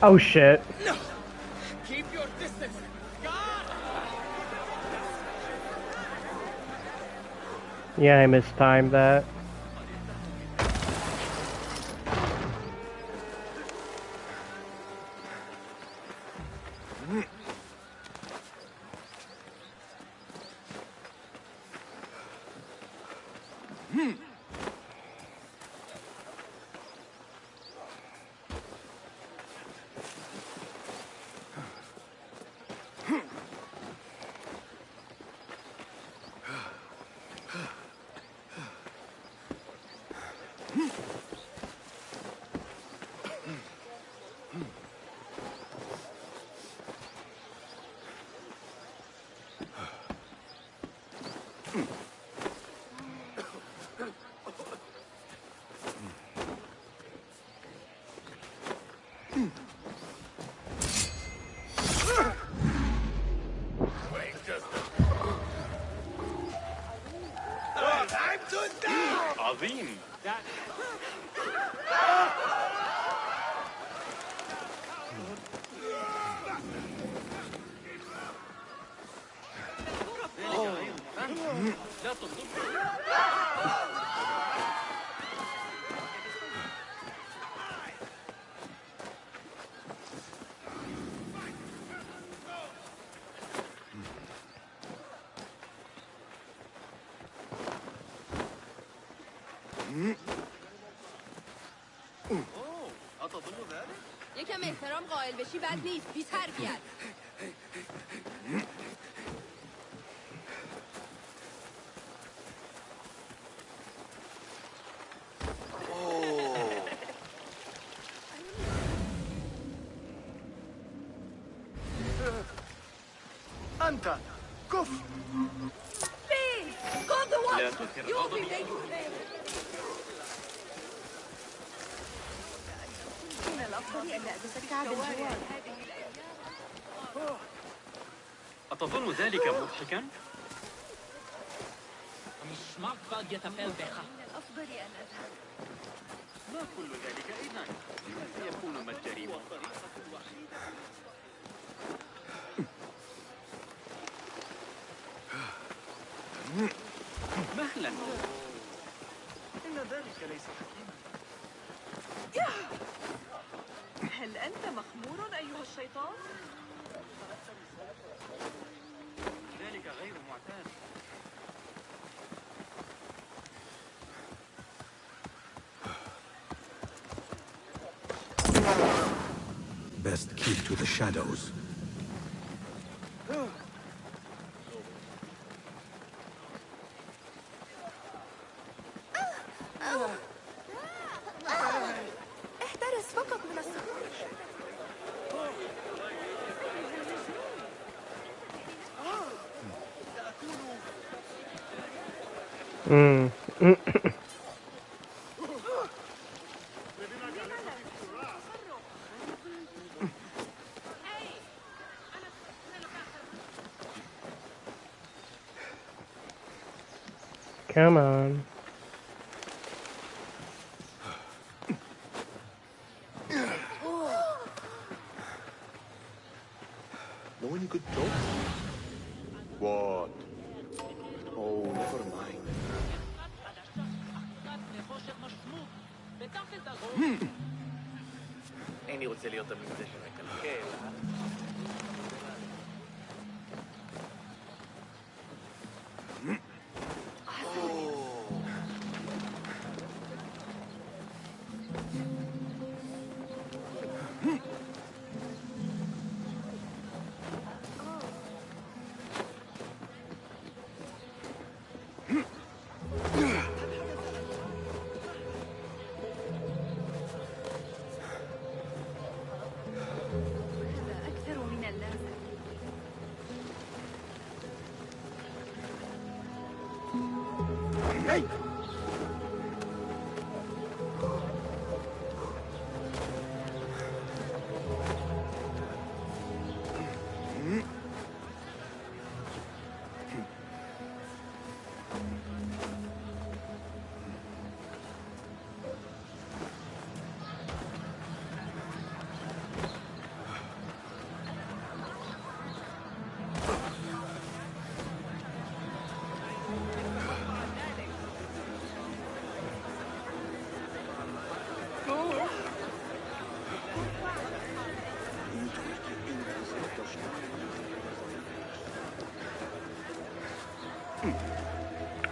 Speaker 1: oh shit.
Speaker 4: No! Keep your distance!
Speaker 1: Yeah, I mistimed that.
Speaker 4: عظيم. لا تصدق.
Speaker 3: أتظن ذلك؟
Speaker 5: یکم احترام قائل بشی بد نیست. بی تربیت.
Speaker 3: أنت كف.
Speaker 5: Please, go the one.
Speaker 4: لا تثر
Speaker 5: You'll be
Speaker 4: غضبي.
Speaker 5: made من الأفضل أن أتسكع بالجوار.
Speaker 4: أتظن ذلك مضحكا؟
Speaker 5: من الأفضل أن أذهب.
Speaker 4: ما كل ذلك إذن؟ سيكون ما الجريمة؟ مهلا.
Speaker 3: إن ذلك ليس حكيما.
Speaker 5: هل أنت مخمور أيها الشيطان؟
Speaker 4: ذلك غير معتاد.
Speaker 6: Best keep to the shadows.
Speaker 5: احترس فقط من السقوط.
Speaker 1: Come on.
Speaker 2: Know any good jokes? What? Oh, never mind.
Speaker 3: إني قلت لي أطلب من دجنك الكيل.
Speaker 5: هذا أكثر من اللازم.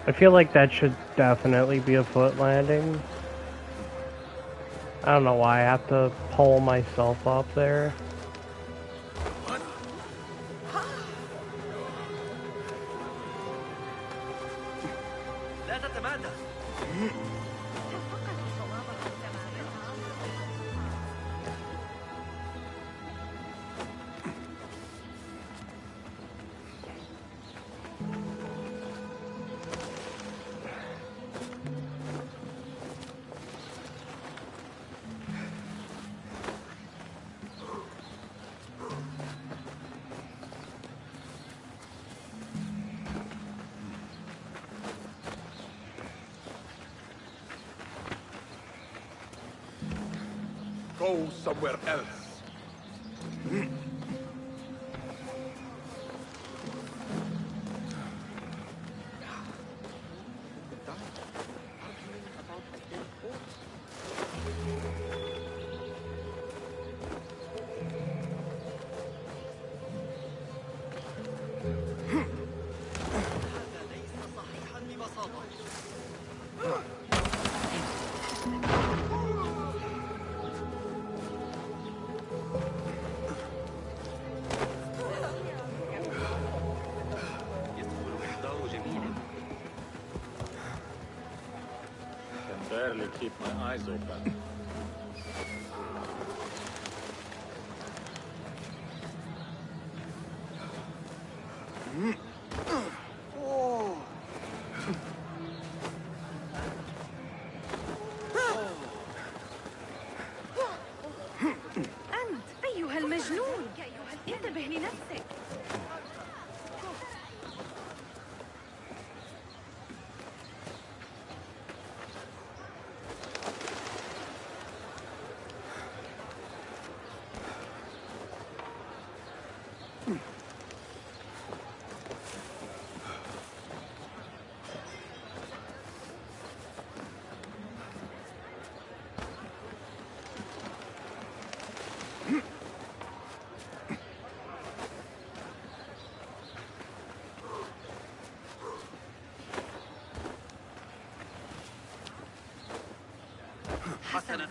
Speaker 1: I feel like that should definitely be a foot landing. I don't know why I have to pull myself up there.
Speaker 3: لا تتمادى.
Speaker 2: go somewhere else.
Speaker 4: Barely keep my eyes open.
Speaker 5: أنت أيها المجنون، انتبه لنفسك.
Speaker 3: حسنا.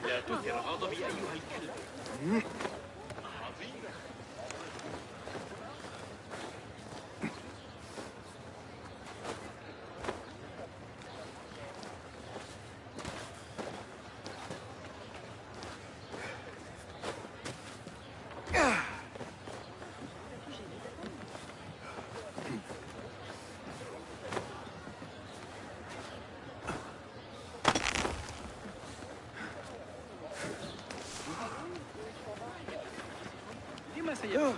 Speaker 4: لا تثر غضبي أيها الكلب. لما سيفعل؟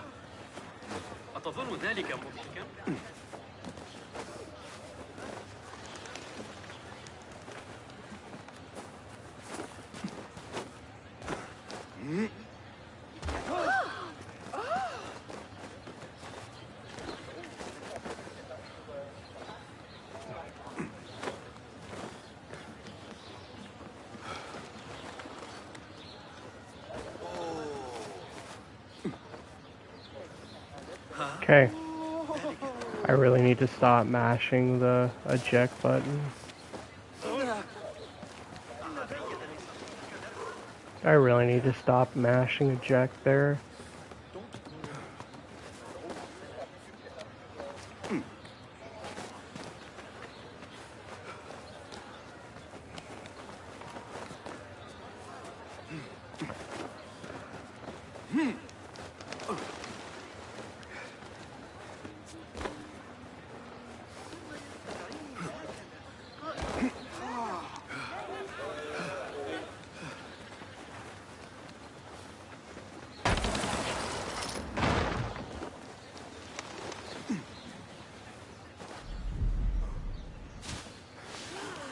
Speaker 4: أتظن ذلك مضحكا؟
Speaker 1: Okay. I really need to stop mashing the eject button. I really need to stop mashing eject there.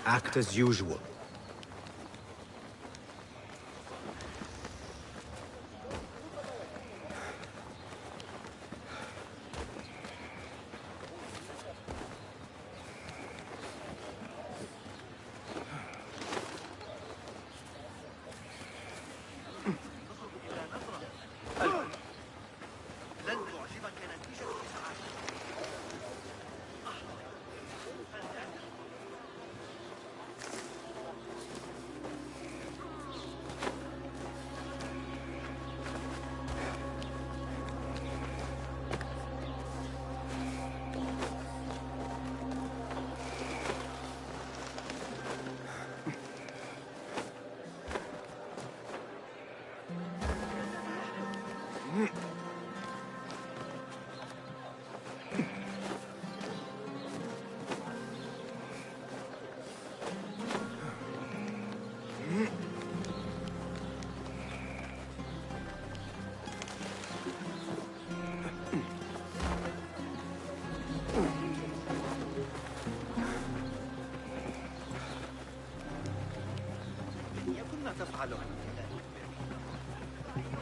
Speaker 6: Act as usual.
Speaker 3: لن تعجبك نتيجة إسعافك.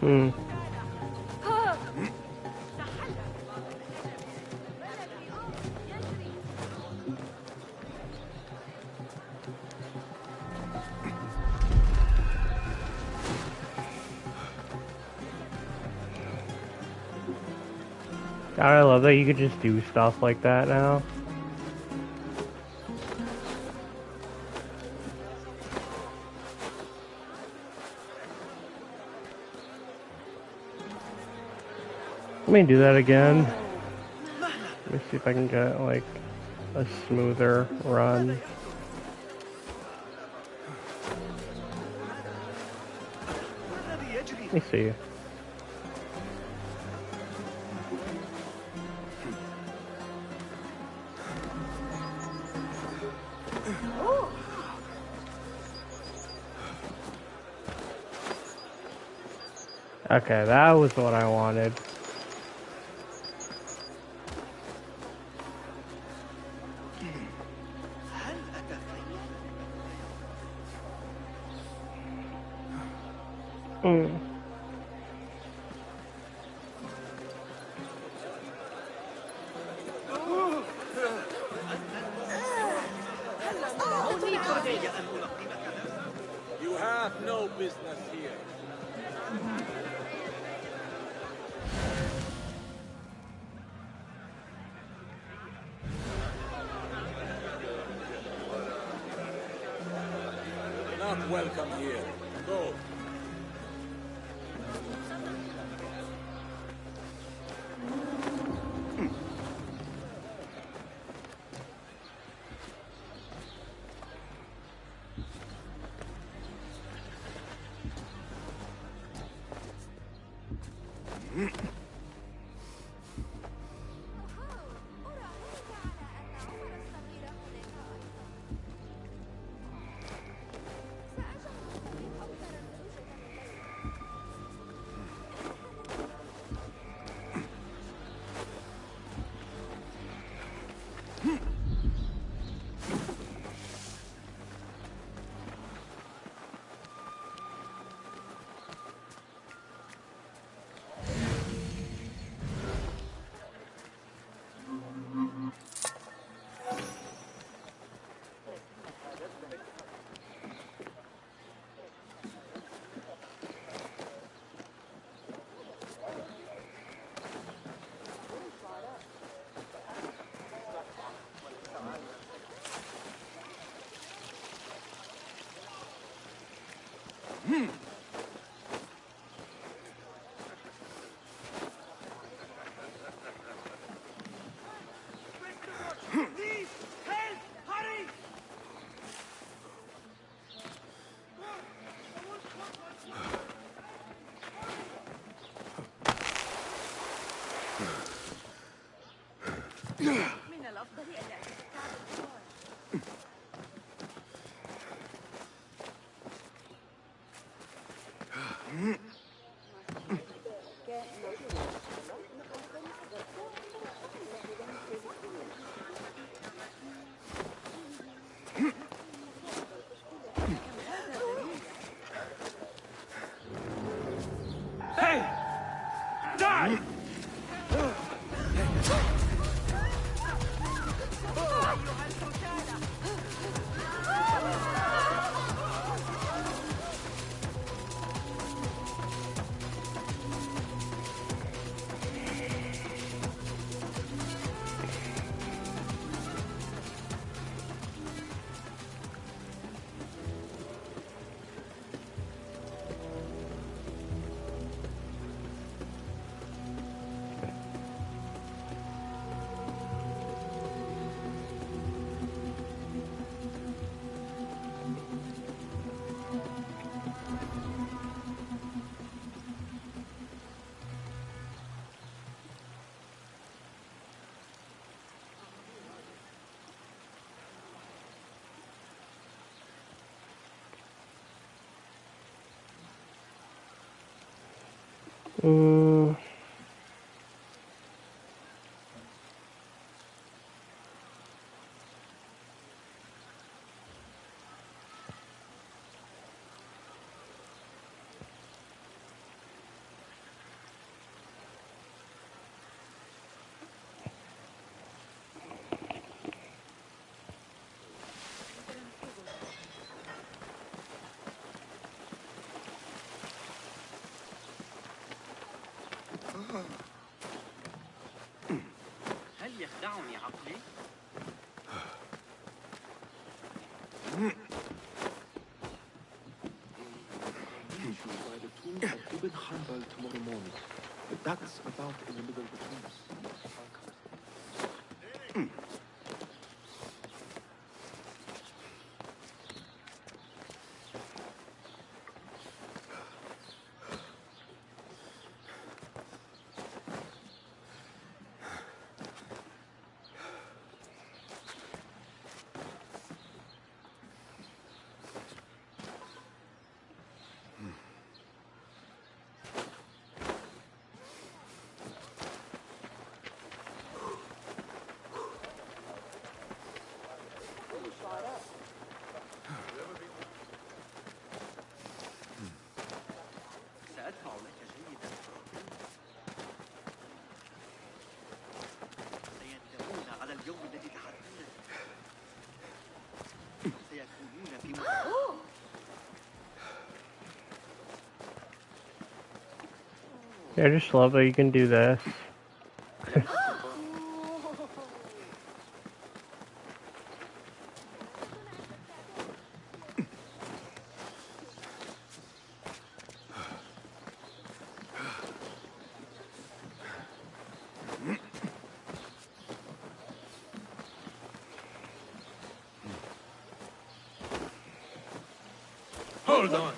Speaker 1: Hmm. God, I love that you could just do stuff like that now. Let me do that again. Let me see if I can get like a smoother run. Let me see. Okay, that was what I wanted. Mm.
Speaker 7: You have no business here. Not welcome here. Go.
Speaker 5: من الأفضل ألا تتكعب الحوار.
Speaker 1: Mm.
Speaker 4: هل يخدعني عقلي؟
Speaker 2: Meet you by the tomb of Ibn Hanbal tomorrow morning. But that's about in the middle between us.
Speaker 4: سأدفع لك جيدا. سيندمون على اليوم الذي تحدثنا. سيكونون في
Speaker 1: I just love that you can do this.
Speaker 7: Hold on.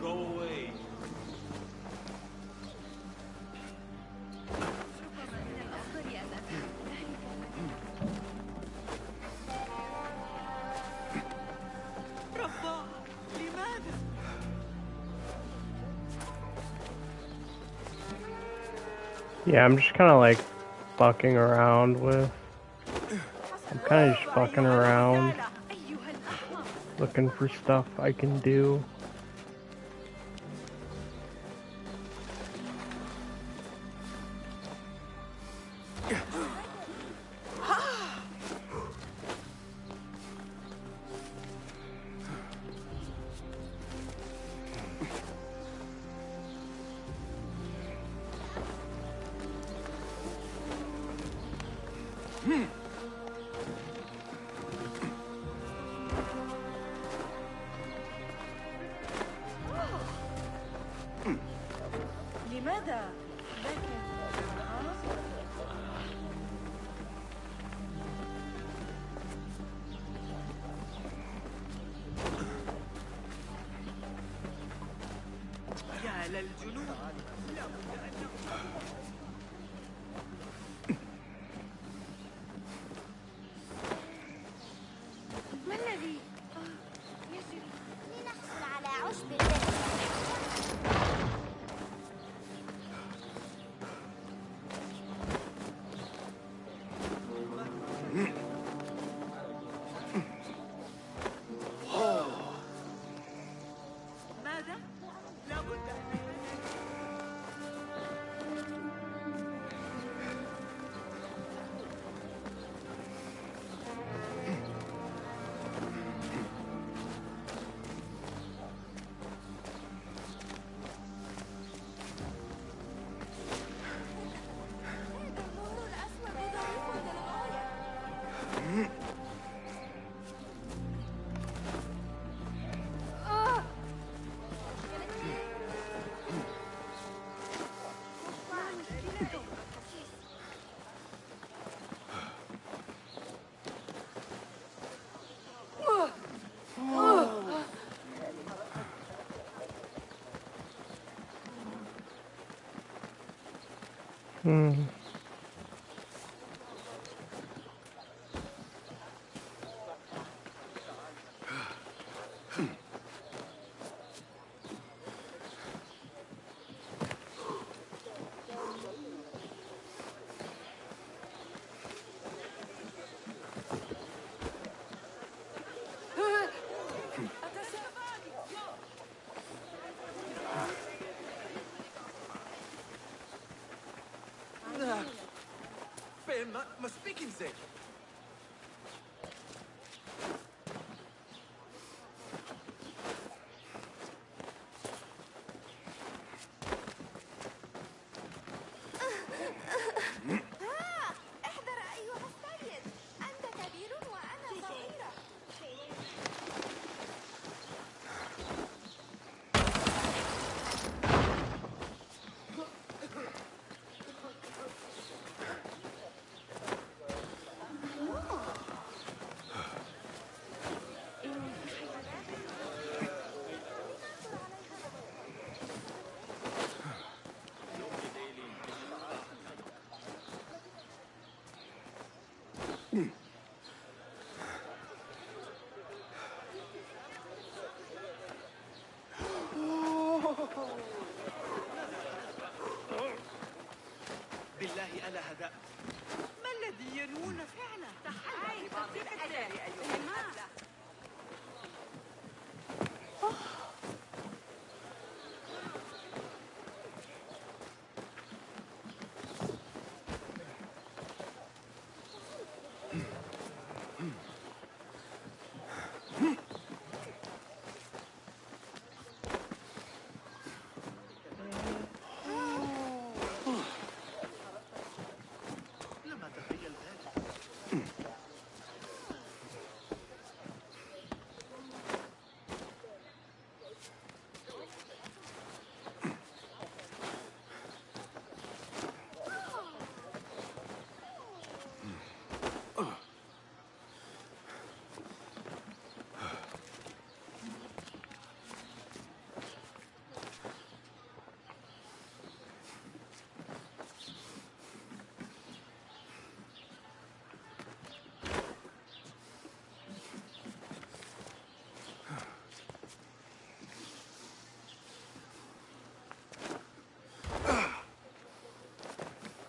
Speaker 7: Go away.
Speaker 4: رباه. لماذا؟
Speaker 1: Yeah, I'm just kind of like fucking around with. I'm kind of just fucking around, looking for stuff I can do.
Speaker 5: لماذا؟ لكن
Speaker 4: يا للجنون.
Speaker 8: ما الذي يجري لنحصل على عشب البيت؟
Speaker 4: ماذا؟ لابد أن
Speaker 1: Hmm.
Speaker 2: Ben, ما speaking say.
Speaker 8: احذر أيها السيد، أنت كبير وأنا صغيرة.
Speaker 3: بالله ألا هذا
Speaker 5: ما الذي ينوون فعلا؟ تعال ببعض الأدب أيها الحفلة.
Speaker 3: لم أتخيل ذلك.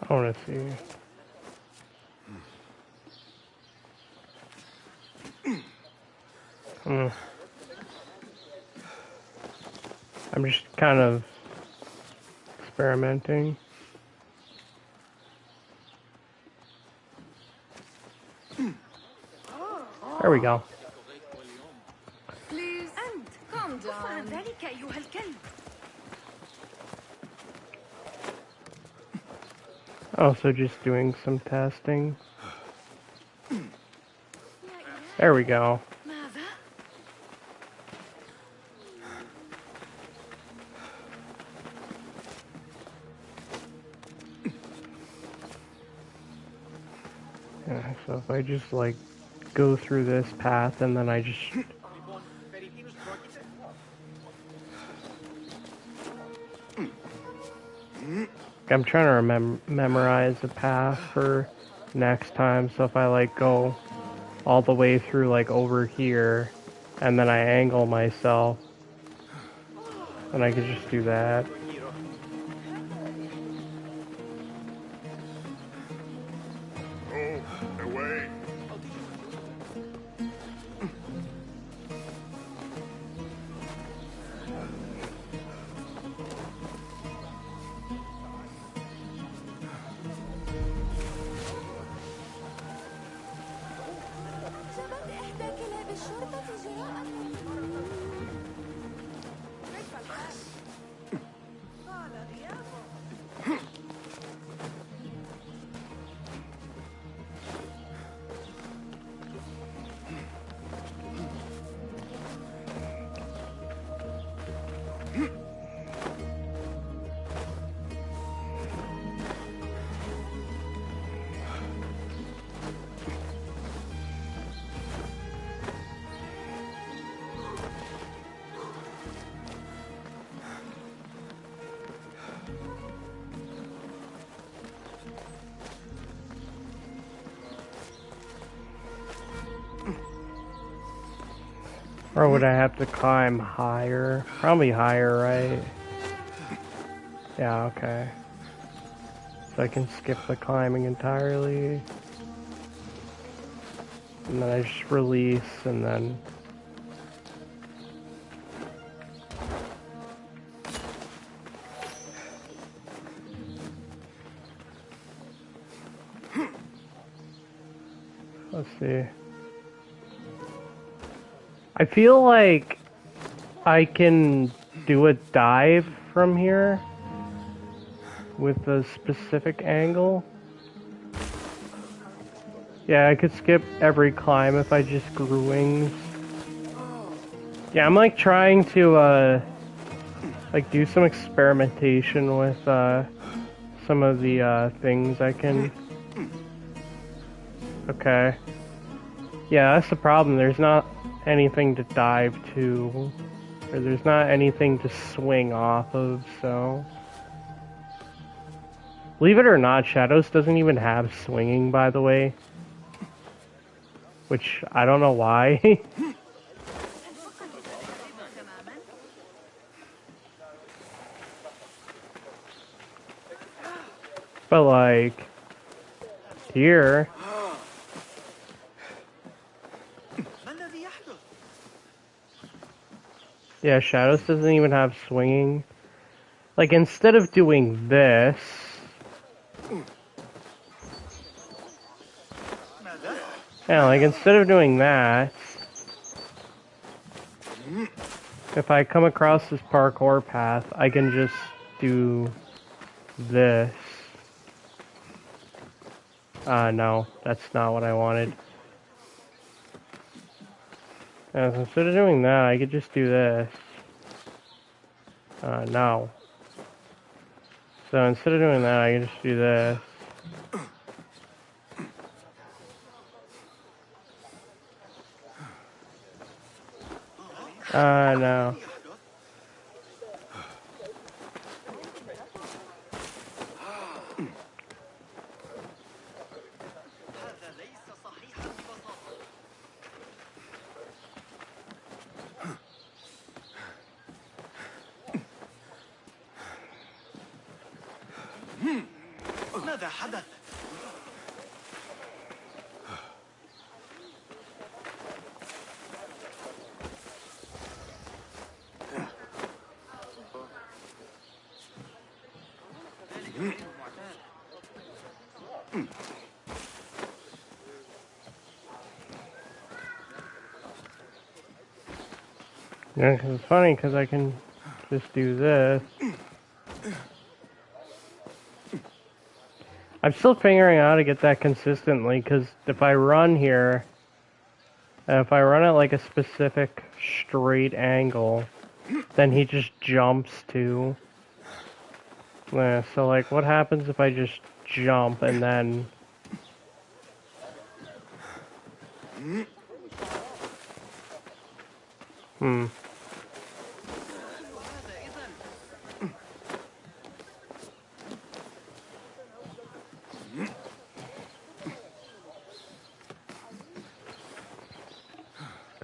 Speaker 1: I want to see. Hmm. I'm just kind of experimenting. There we go.
Speaker 5: Please. أنت. Calm down. كف عن ذلك أيها الكلب.
Speaker 1: Also just doing some testing. There we go.
Speaker 5: ماذا؟
Speaker 1: Yeah, so if I just like go through this path and then I just I'm trying to memorize a path for next time, so if I like go all the way through like over here and then I angle myself and I could just do that.
Speaker 8: شبت إحدى كلاب الشرطة جراء كيف الحال؟ طال غيابه.
Speaker 1: Or would I have to climb higher? Probably higher, right? Yeah, okay. So I can skip the climbing entirely. And then I just release and then... Let's see. I feel like I can do a dive from here with a specific angle. Yeah, I could skip every climb if I just grew wings. Yeah, I'm like trying to like do some experimentation with some of the things I can. Okay. Yeah, that's the problem. There's not anything to dive to, or there's not anything to swing off of, so... Believe it or not, Shadows doesn't even have swinging, by the way. Which, I don't know why. But like... Here... Yeah, Shadows doesn't even have swinging. Like, instead of doing this... Yeah, like, instead of doing that... If I come across this parkour path, I can just do this. No, that's not what I wanted. Yeah, so instead of doing that, I could just do this. No. So instead of doing that, I can just do this. No.
Speaker 3: ماذا حدث؟
Speaker 1: Yeah, 'cause it's funny because I can just do this. I'm still figuring out how to get that consistently because if I run here, if I run at like a specific straight angle, then he just jumps to. Yeah, so like what happens if I just jump and then...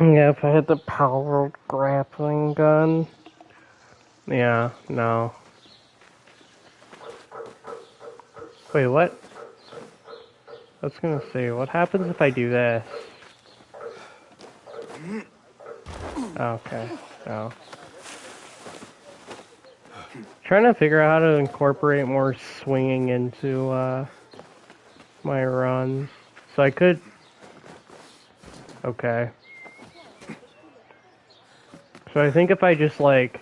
Speaker 1: Yeah, if I had the power grappling gun. Yeah, no. Wait, what? I was gonna say, what happens if I do this? Okay, no. Trying to figure out how to incorporate more swinging into my runs. So I could... Okay. So I think if I just like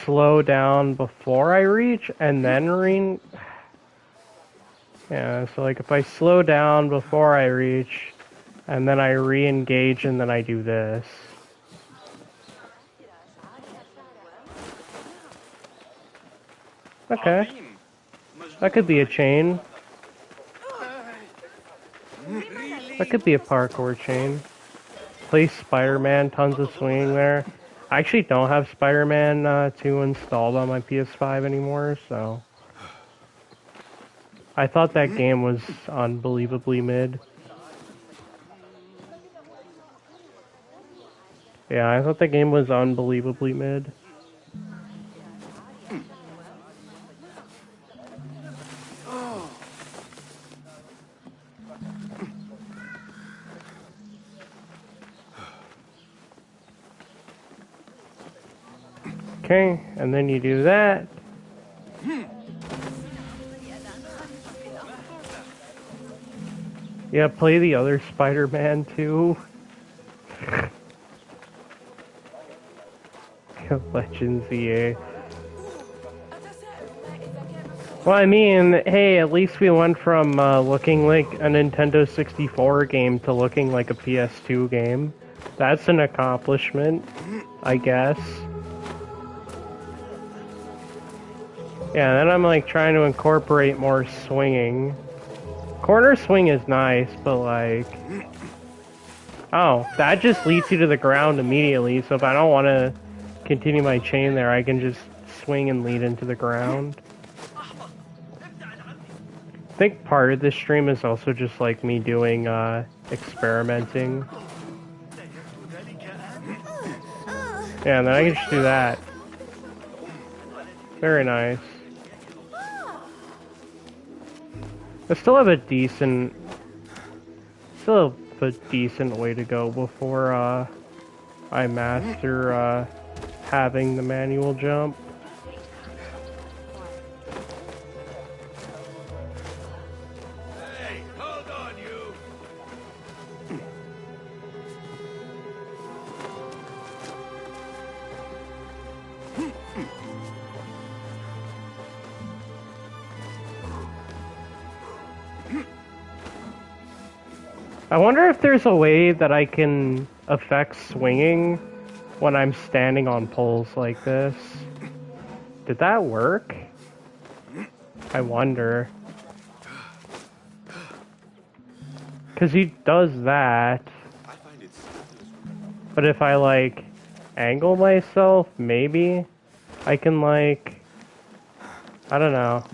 Speaker 1: slow down before I reach and then yeah, so like if I slow down before I reach and then I re-engage and then I do this. Okay. That could be a chain. That could be a parkour chain. Play Spider-Man, tons of swinging there. I actually don't have Spider-Man 2 installed on my PS5 anymore, so... I thought that game was unbelievably mid. Yeah, I thought the game was unbelievably mid. Okay, and then you do that. Yeah, play the other Spider-Man too. Legends EA. Well, I mean, hey, at least we went from looking like a Nintendo 64 game to looking like a PS2 game. That's an accomplishment, I guess. Yeah, then I'm like trying to incorporate more swinging. Corner swing is nice, but like... Oh, that just leads you to the ground immediately, so if I don't want to continue my chain there, I can just swing and lead into the ground. I think part of this stream is also just like me doing, experimenting. Yeah, and then I can just do that. Very nice. I still have a decent way to go before I master having the manual jump.
Speaker 7: Hey, hold on, you!
Speaker 1: I wonder if there's a way that I can affect swinging when I'm standing on poles like this. Did that work? I wonder. Because he does that. But if I, like, angle myself, maybe I can, like... I don't know.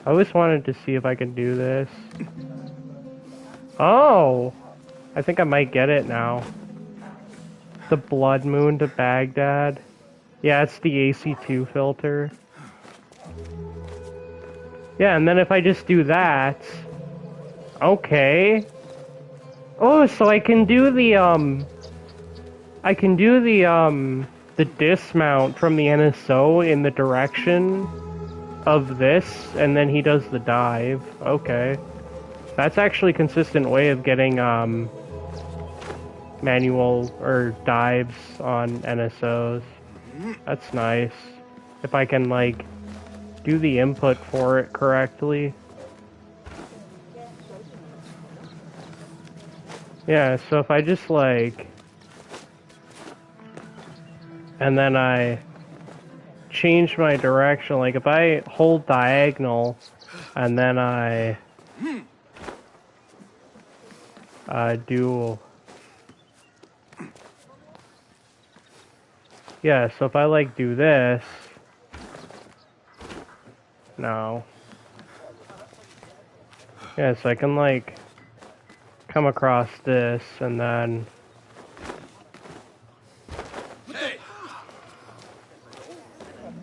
Speaker 1: I always wanted to see if I can do this. Oh! I think I might get it now. The Blood Moon to Baghdad. Yeah, it's the AC2 filter. Yeah, and then if I just do that... Okay. Oh, so I can do the, I can do the dismount from the NSO in the direction of this, and then he does the dive. Okay. That's actually a consistent way of getting, manual, or dives on NSOs. That's nice. If I can, like, do the input for it correctly. Yeah, so if I just, like... And then I change my direction, like, if I hold diagonal, and then I... do... Yeah, so if I, like, do this... No. Yeah, so I can, like, come across this, and then...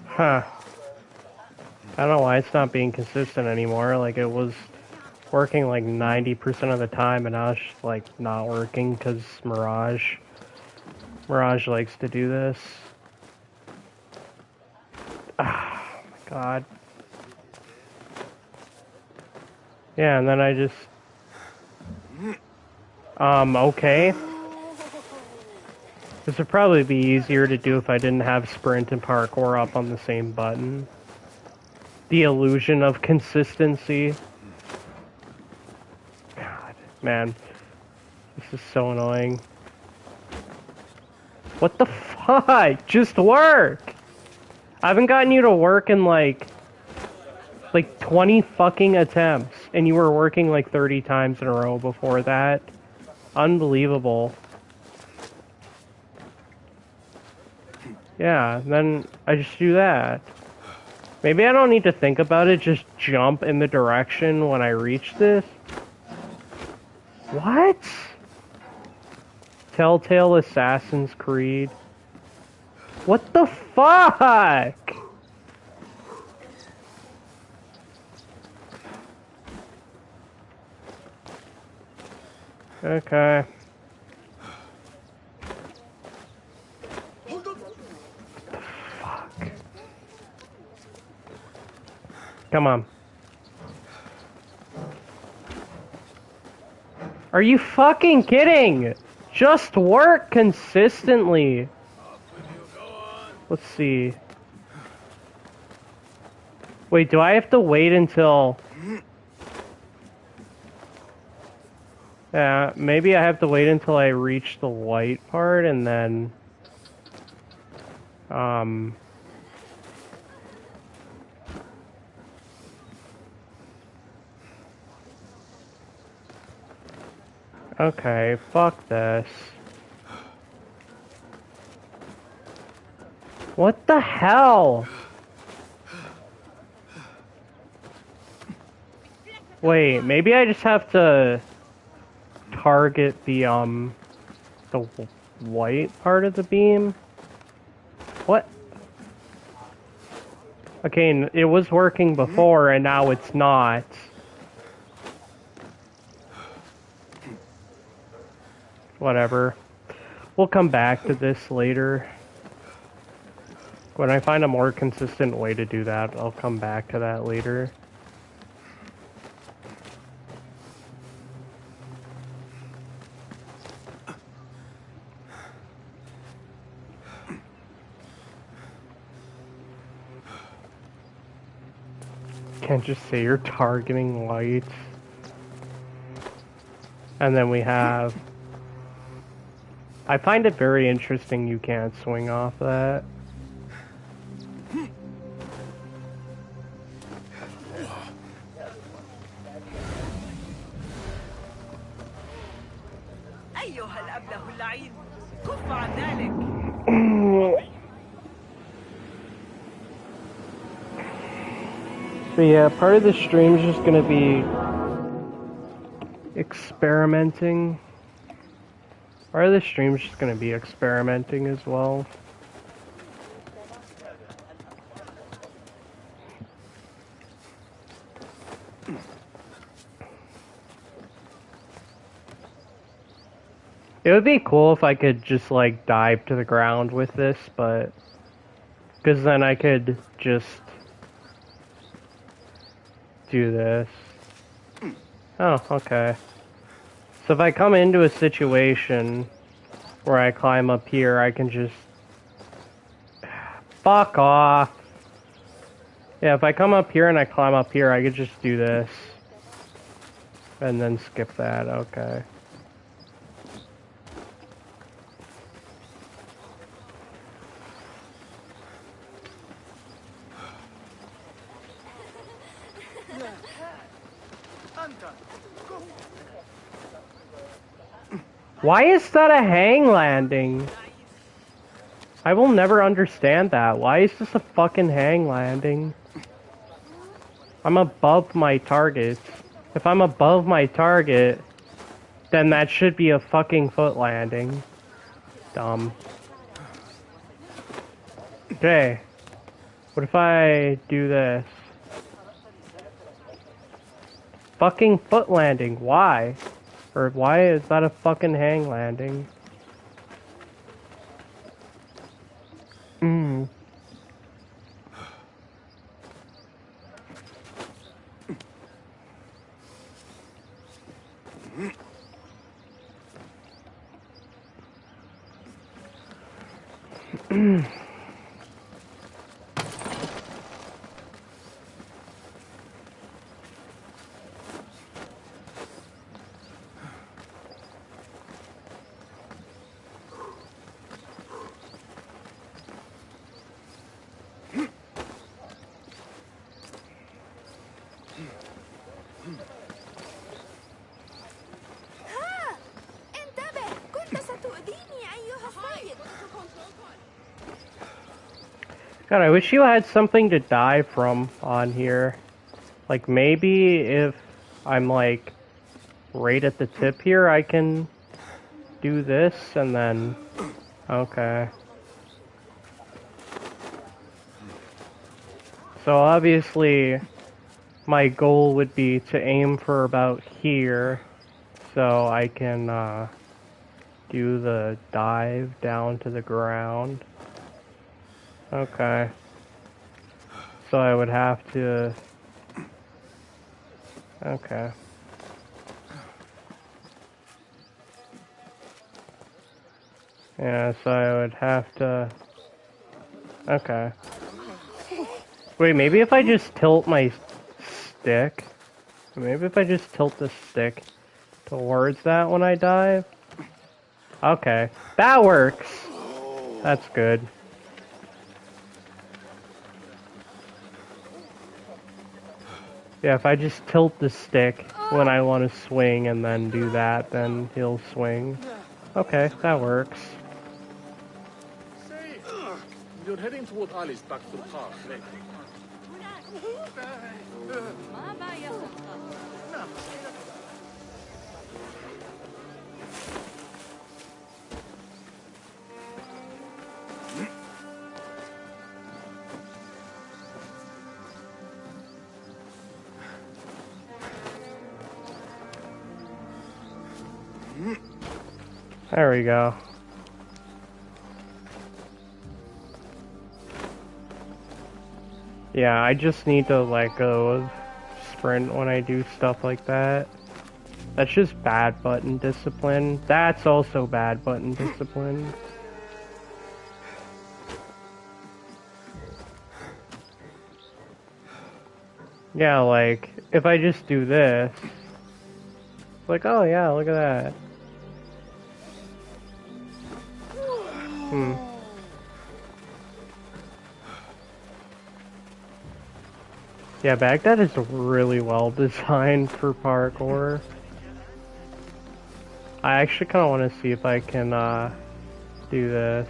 Speaker 1: Huh. I don't know why it's not being consistent anymore, like, it was working, like, 90% of the time, and now it's just, like, not working, because Mirage likes to do this. Ah, oh my god. Yeah, and then I just... okay. This would probably be easier to do if I didn't have sprint and parkour up on the same button. The illusion of consistency. God, man. This is so annoying. What the fuck? Just work! I haven't gotten you to work in like 20 fucking attempts, and you were working like 30 times in a row before that. Unbelievable. Yeah, then I just do that. Maybe I don't need to think about it, just jump in the direction when I reach this. What? Telltale Assassin's Creed. What the fuck? Okay. Fuck. Come on. Are you fucking kidding? Just work consistently. Let's see. Wait, do I have to wait until... Yeah, maybe I have to wait until I reach the white part and then... Okay, fuck this. What the hell? Wait, maybe I just have to target the white part of the beam? What? Okay, it was working before and now it's not. Whatever. We'll come back to this later. When I find a more consistent way to do that, I'll come back to that later. Can't just say you're targeting lights. And then we have... I find it very interesting you can't swing off that.
Speaker 5: أيها الأبله اللعين كف عن ذلك.
Speaker 1: So yeah, part of the stream is just gonna be experimenting. Part of the stream is just gonna be experimenting as well. It would be cool if I could just like dive to the ground with this, but because then I could just do this. Oh, okay. So if I come into a situation where I climb up here, I can just... Fuck off! Yeah, if I come up here and I climb up here, I could just do this. And then skip that, okay. Why is that a hang landing? I will never understand that. Why is this a fucking hang landing? I'm above my target. If I'm above my target, then that should be a fucking foot landing. Dumb. Okay. What if I do this? Fucking foot landing. Why? Or why is that a fucking hang landing? God, I wish you had something to die from on here. Like, maybe if I'm, like, right at the tip here, I can do this and then... Okay. So obviously, my goal would be to aim for about here, so I can do the dive down to the ground. Okay. So I would have to... Okay. Yeah, so I would have to... Okay. Wait, maybe if I just tilt my stick... Maybe if I just tilt the stick towards that when I dive? Okay. That works! That's good. Yeah, if I just tilt the stick when I want to swing and then do that, then he'll swing. Okay, that works.
Speaker 7: Say, you're heading toward Ali's back to the park, right?
Speaker 5: ماما يا خطة.
Speaker 1: There we go. Yeah, I just need to let go of sprint when I do stuff like that. That's just bad button discipline. That's also bad button discipline. Yeah, like, if I just do this, it's like, oh yeah, look at that. Yeah, Baghdad is really well designed for parkour. I actually kind of want to see if I can do this.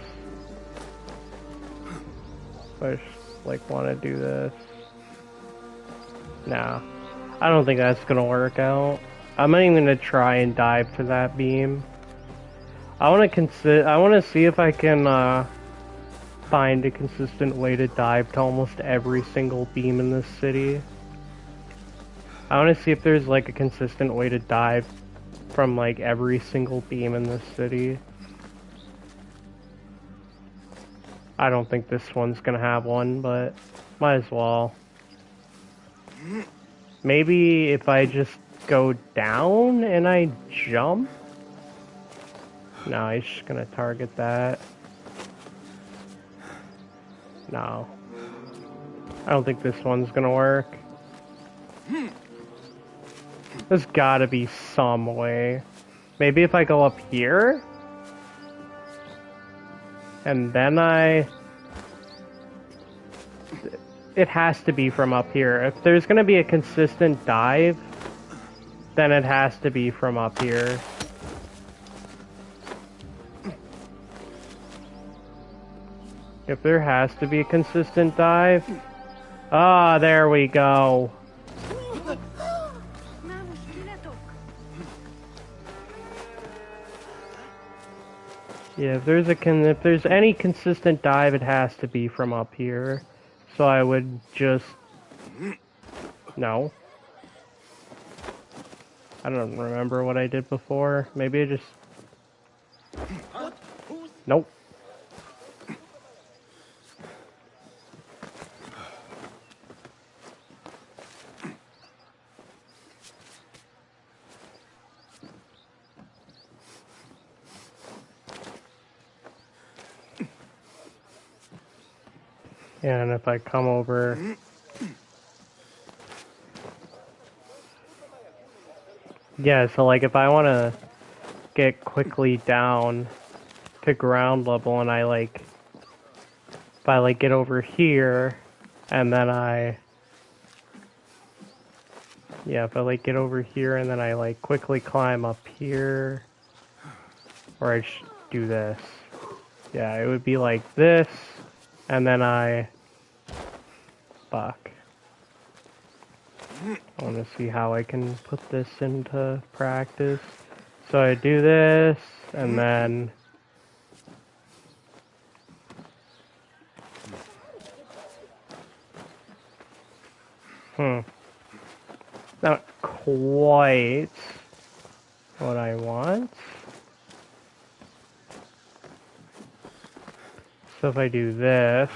Speaker 1: I just, like, want to do this. Nah, I don't think that's gonna work out. I'm not even gonna try and dive to that beam. I want to see if I can find a consistent way to dive to almost every single beam in this city. I want to see if there's like a consistent way to dive from like every single beam in this city. I don't think this one's gonna have one, but might as well. Maybe if I just go down and I jump? No, he's just gonna target that. No. I don't think this one's gonna work. There's gotta be some way. Maybe if I go up here? And then it has to be from up here. If there's gonna be a consistent dive, then it has to be from up here. If there has to be a consistent dive... Ah, there we go.
Speaker 5: ما مشكلتك؟
Speaker 1: Yeah, if there's any consistent dive, it has to be from up here. So I would just... No. I don't remember what I did before. Maybe I just... Nope. And if I come over... Yeah, so like if I want to get quickly down to ground level and I like... If I like get over here and then Yeah, if I like get over here and then I like quickly climb up here... Or I just do this. Yeah, it would be like this, and then Fuck. I want to see how I can put this into practice. So I do this, and then... Not quite what I want. So if I do this...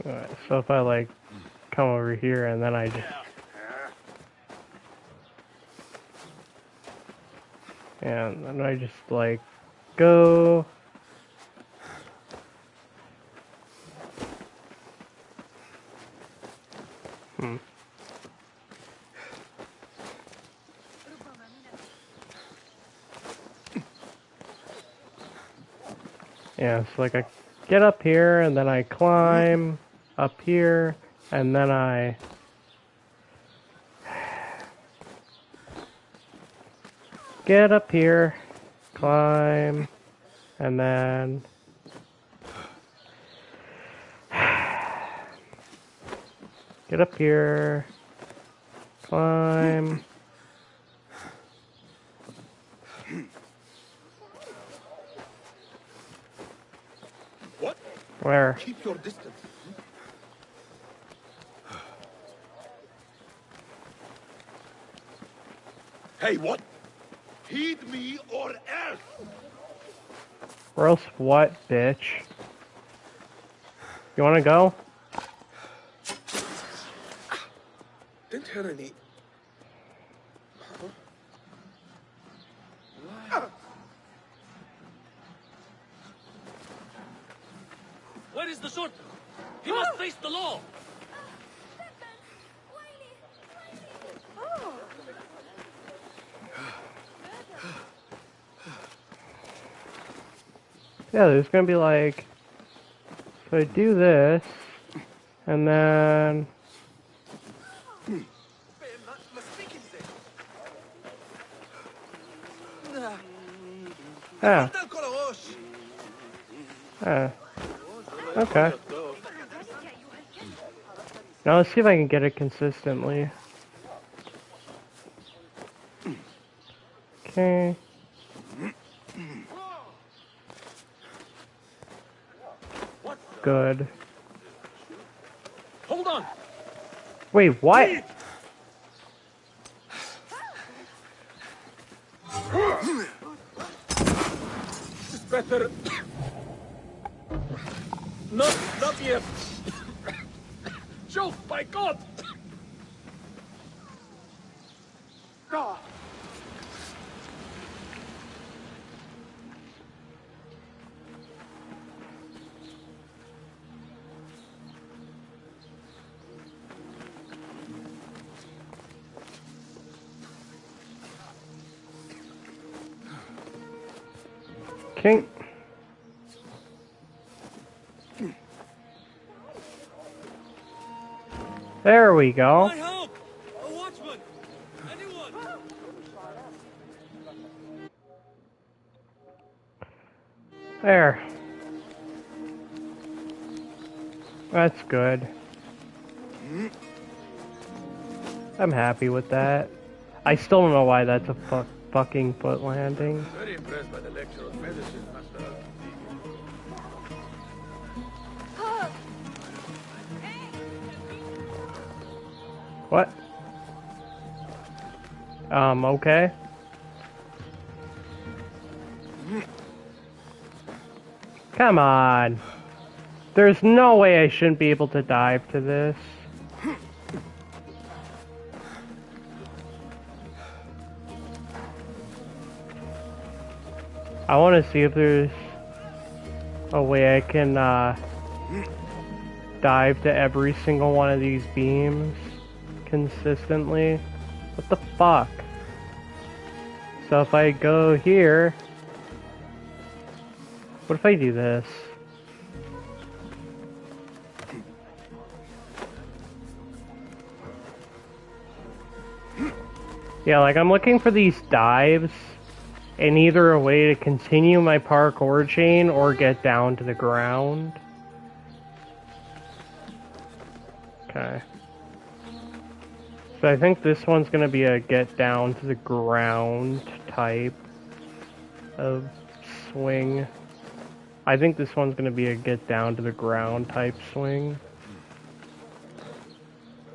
Speaker 1: Alright, so if I like come over here and then I just... And then I just like go... Yeah, so like I get up here and then I climb up here and then I get up here, climb, and then get up here, climb.
Speaker 2: What?
Speaker 1: Where?
Speaker 2: Keep your distance. Hey, what? Heed me or else!
Speaker 1: Or else what, bitch? You wanna go?
Speaker 2: Didn't hear any.
Speaker 7: Where is the sword? He must face the law.
Speaker 1: Yeah, there's gonna be like... So I do this, and then... Yeah. Okay. Now let's see if I can get it consistently. Okay. Good.
Speaker 7: Hold on.
Speaker 1: Wait, what?
Speaker 7: Better. Not yet. Joke, by God.
Speaker 1: Okay. There we go.
Speaker 7: Help! A watchman! Anyone?
Speaker 1: There. That's good. I'm happy with that. I still don't know why that's a fucking foot landing.
Speaker 7: Very impressed by the lecture of medicine, Master.
Speaker 1: What? Okay. Come on. There's no way I shouldn't be able to dive to this. I want to see if there's a way I can dive to every single one of these beams consistently. What the fuck? So if I go here, what if I do this? Yeah, like I'm looking for these dives in either a way to continue my parkour chain or get down to the ground. Okay. So I think this one's gonna be a get down to the ground type of swing. I think this one's gonna be a get down to the ground type swing.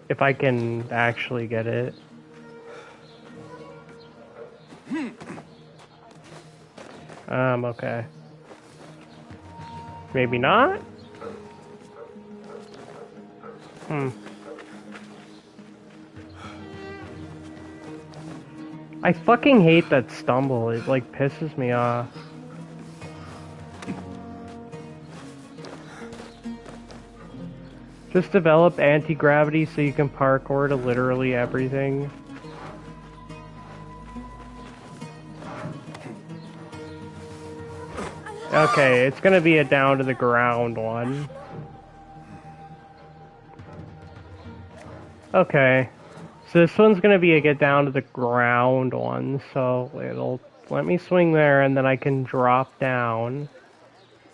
Speaker 1: If I can actually get it. Okay. Maybe not? I fucking hate that stumble. It like pisses me off. Just develop anti-gravity so you can parkour to literally everything. Okay, it's gonna be a down to the ground one. Okay. So this one's gonna be a get down to the ground one, so it'll let me swing there and then I can drop down.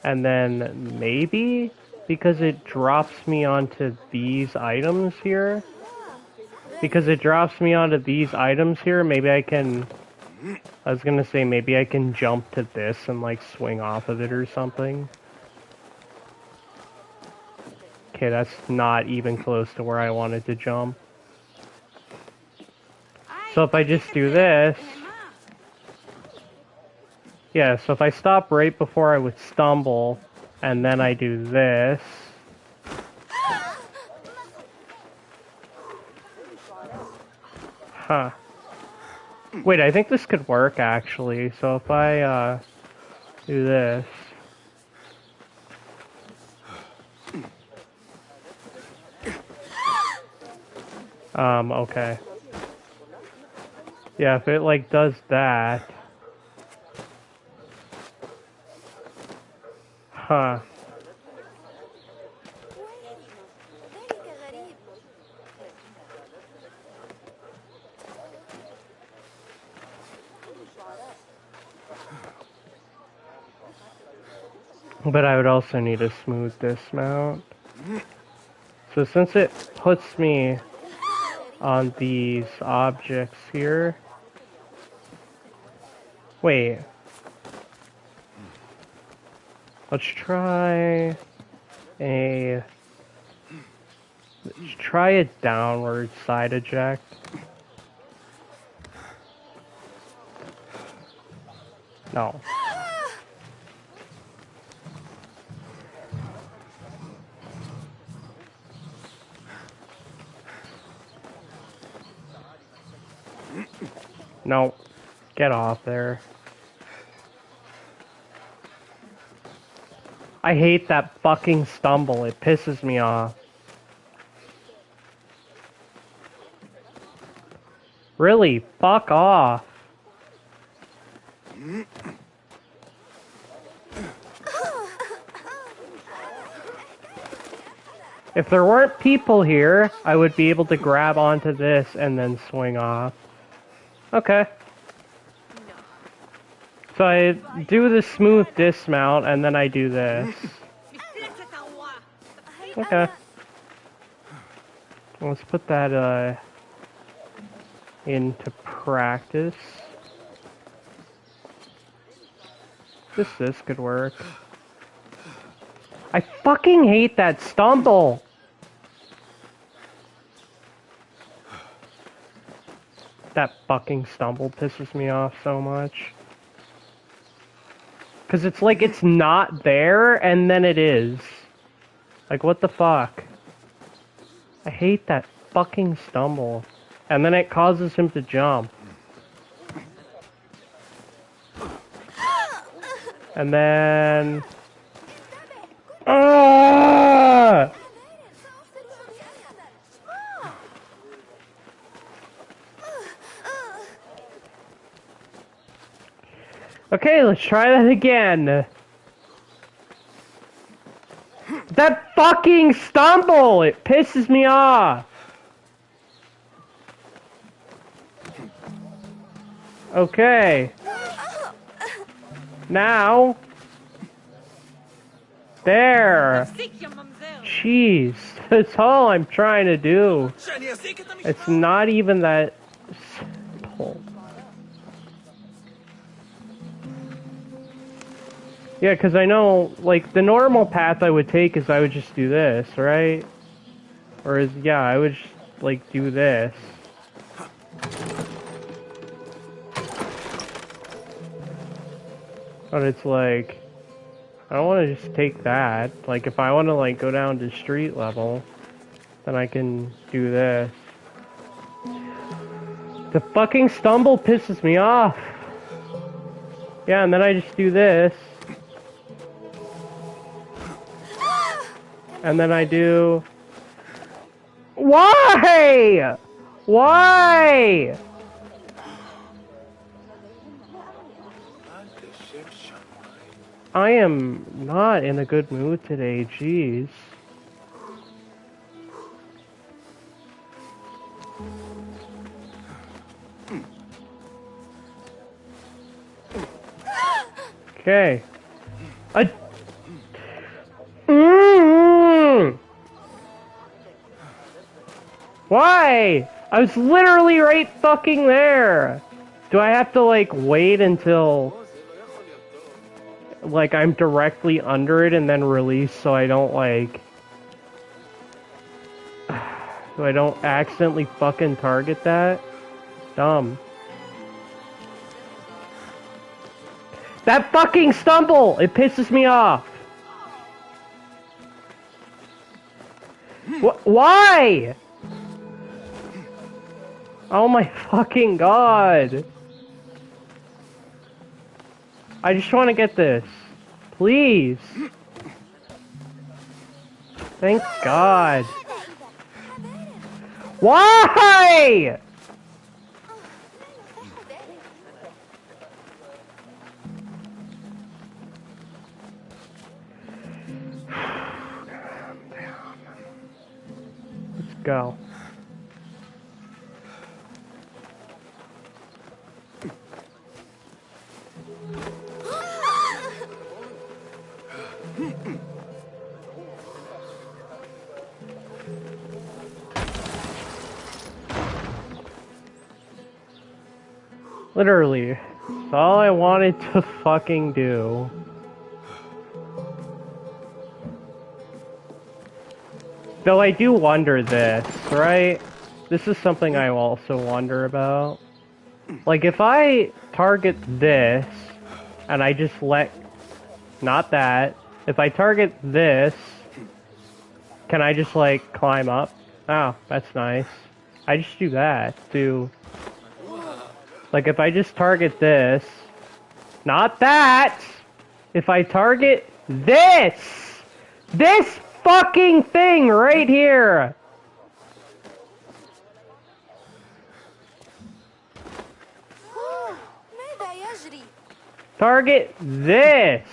Speaker 1: And then maybe, because it drops me onto these items here, maybe I can, I was gonna say maybe I can jump to this and like swing off of it or something. Okay, that's not even close to where I wanted to jump. So if I just do this, yeah, so if I stop right before I would stumble, and then I do this, huh. Wait, I think this could work actually, so if I do this, okay. Yeah, if it like does that. Huh. But I would also need a smooth dismount. So since it puts me on these objects here. Wait. Let's try a downward side eject. No. No. Get off there. I hate that fucking stumble. It pisses me off. Really? Fuck off. If there weren't people here, I would be able to grab onto this and then swing off. Okay. So I do the smooth dismount and then I do this. Okay. Let's put that into practice. This could work. I fucking hate that stumble! That fucking stumble pisses me off so much. Cause it's like it's not there, and then it is. Like, what the fuck? I hate that fucking stumble. And then it causes him to jump. And then... Ah! Okay, let's try that again. That fucking stumble! It pisses me off. Okay. Now. There.
Speaker 5: نفسك يا ممزاوي.
Speaker 1: Jeez. That's all I'm trying to do. It's not even that simple. Yeah, because I know, like, the normal path I would take is I would just do this, right? Or is, yeah, I would just, like, do this. But it's like, I don't want to just take that. Like, if I want to, like, go down to street level, then I can do this. The fucking stumble pisses me off. Yeah, and then I just do this. And then I do... Why? Why? I am not in a good mood today, jeez. Okay. Why? I was literally right fucking there. Do I have to, like, wait until, like, I'm directly under it and then release so I don't, like... so I don't accidentally fucking target that? Dumb. That fucking stumble! It pisses me off! Why? Oh my fucking god! I just want to get this. Please! Thank God. Why? Let's go. Literally, it's all I wanted to fucking do. Though I do wonder this, right? This is something I also wonder about. Like, if I target this, and I just let... Not that. If I target this, can I just, like, climb up? Oh, that's nice. I just do that, too. Like, if I just target this... Not that! If I target this! This fucking thing right here! Target this!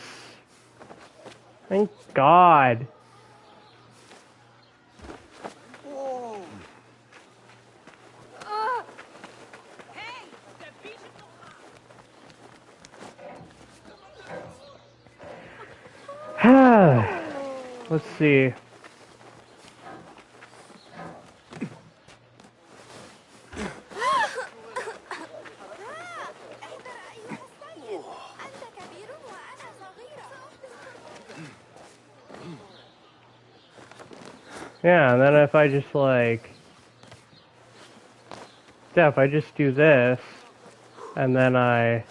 Speaker 1: Thank God. Let's see. Yeah, and then if I just like... Yeah, if I just do this, and then I...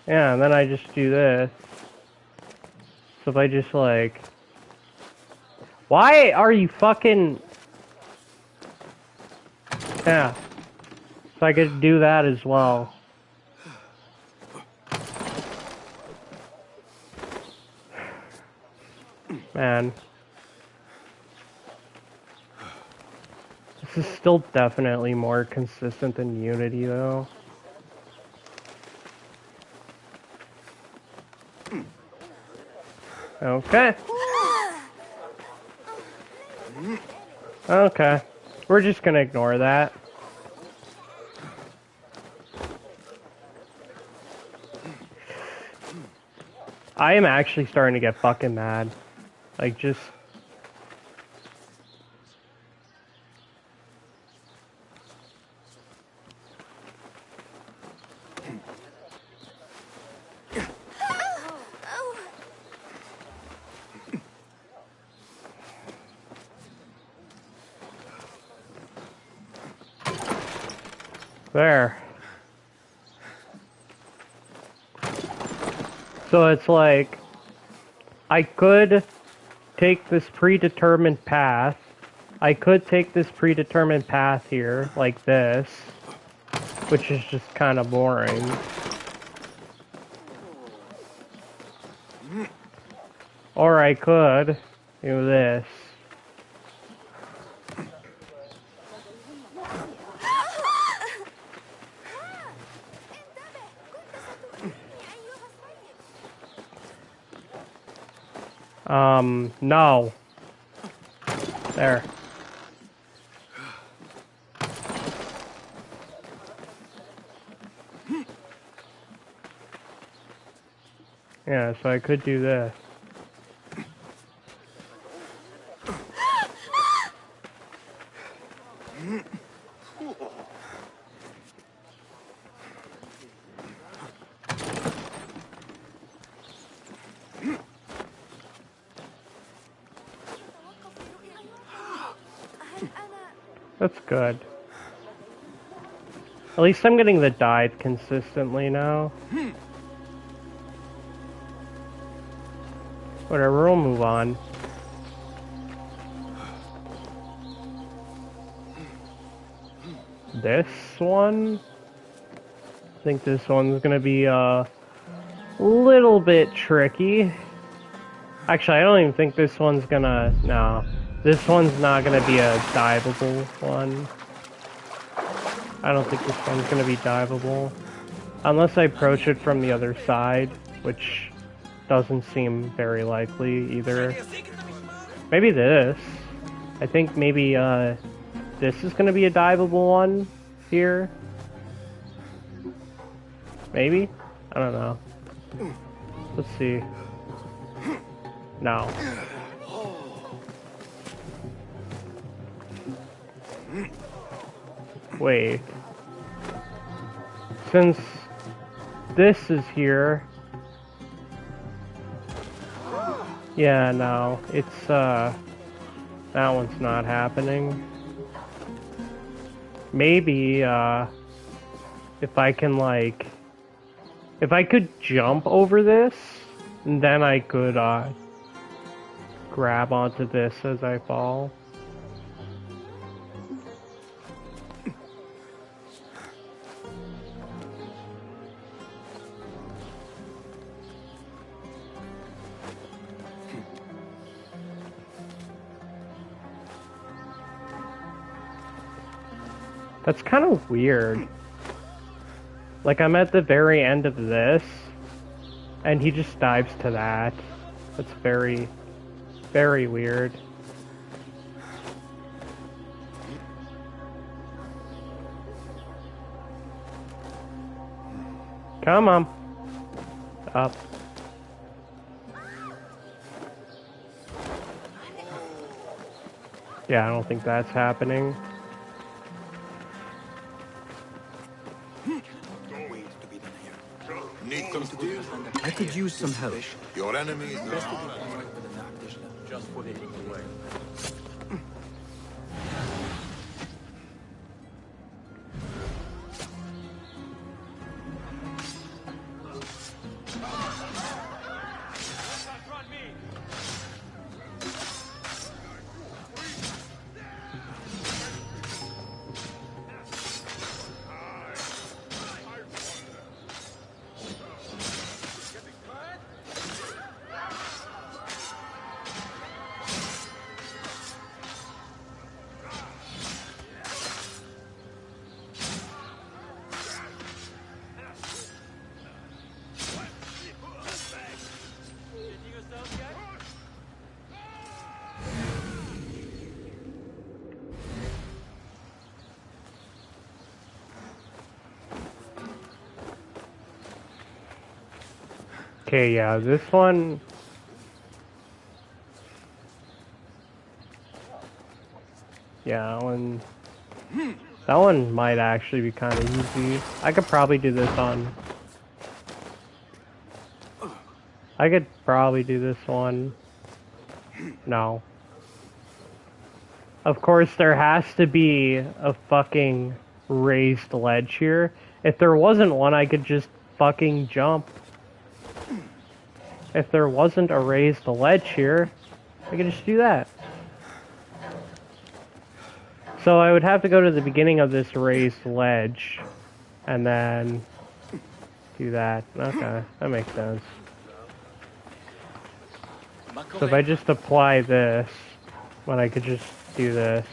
Speaker 1: Yeah, and then I just do this. So if I just like... Why are you fucking... Yeah. So I could do that as well. Man. This is still definitely more consistent than Unity, though. Okay. Okay. We're just gonna ignore that. I am actually starting to get fucking mad. Like, just... There. So it's like, I could take this predetermined path. I could take this predetermined path here, like this, which is just kind of boring. Or I could do this. No. There. Yeah, so I could do this. That's good. At least I'm getting the dive consistently now. Whatever, we'll move on. This one? I think this one's gonna be a little bit tricky. Actually, I don't even think this one's gonna... No. This one's not gonna be a diveable one. I don't think this one's gonna be diveable. Unless I approach it from the other side, which doesn't seem very likely either. Maybe this. I think maybe this is gonna be a diveable one here. Maybe? I don't know. Let's see. No. Wait. Since this is here... Yeah, no. It's, that one's not happening. Maybe, if I can, like... If I could jump over this, then I could, grab onto this as I fall. That's kind of weird. Like, I'm at the very end of this, and he just dives to that. That's very, very weird. Come on. Up. Yeah, I don't think that's happening.
Speaker 6: I could use some help.
Speaker 9: Your enemies
Speaker 7: Just put it away.
Speaker 1: Okay, yeah, this one... Yeah, that one might actually be kind of easy. I could probably do this on... I could probably do this one. No. Of course, there has to be a fucking raised ledge here. If there wasn't one, I could just fucking jump. If there wasn't a raised ledge here, I could just do that. So I would have to go to the beginning of this raised ledge, and then do that. Okay, that makes sense. So if I just apply this, when I could just do this.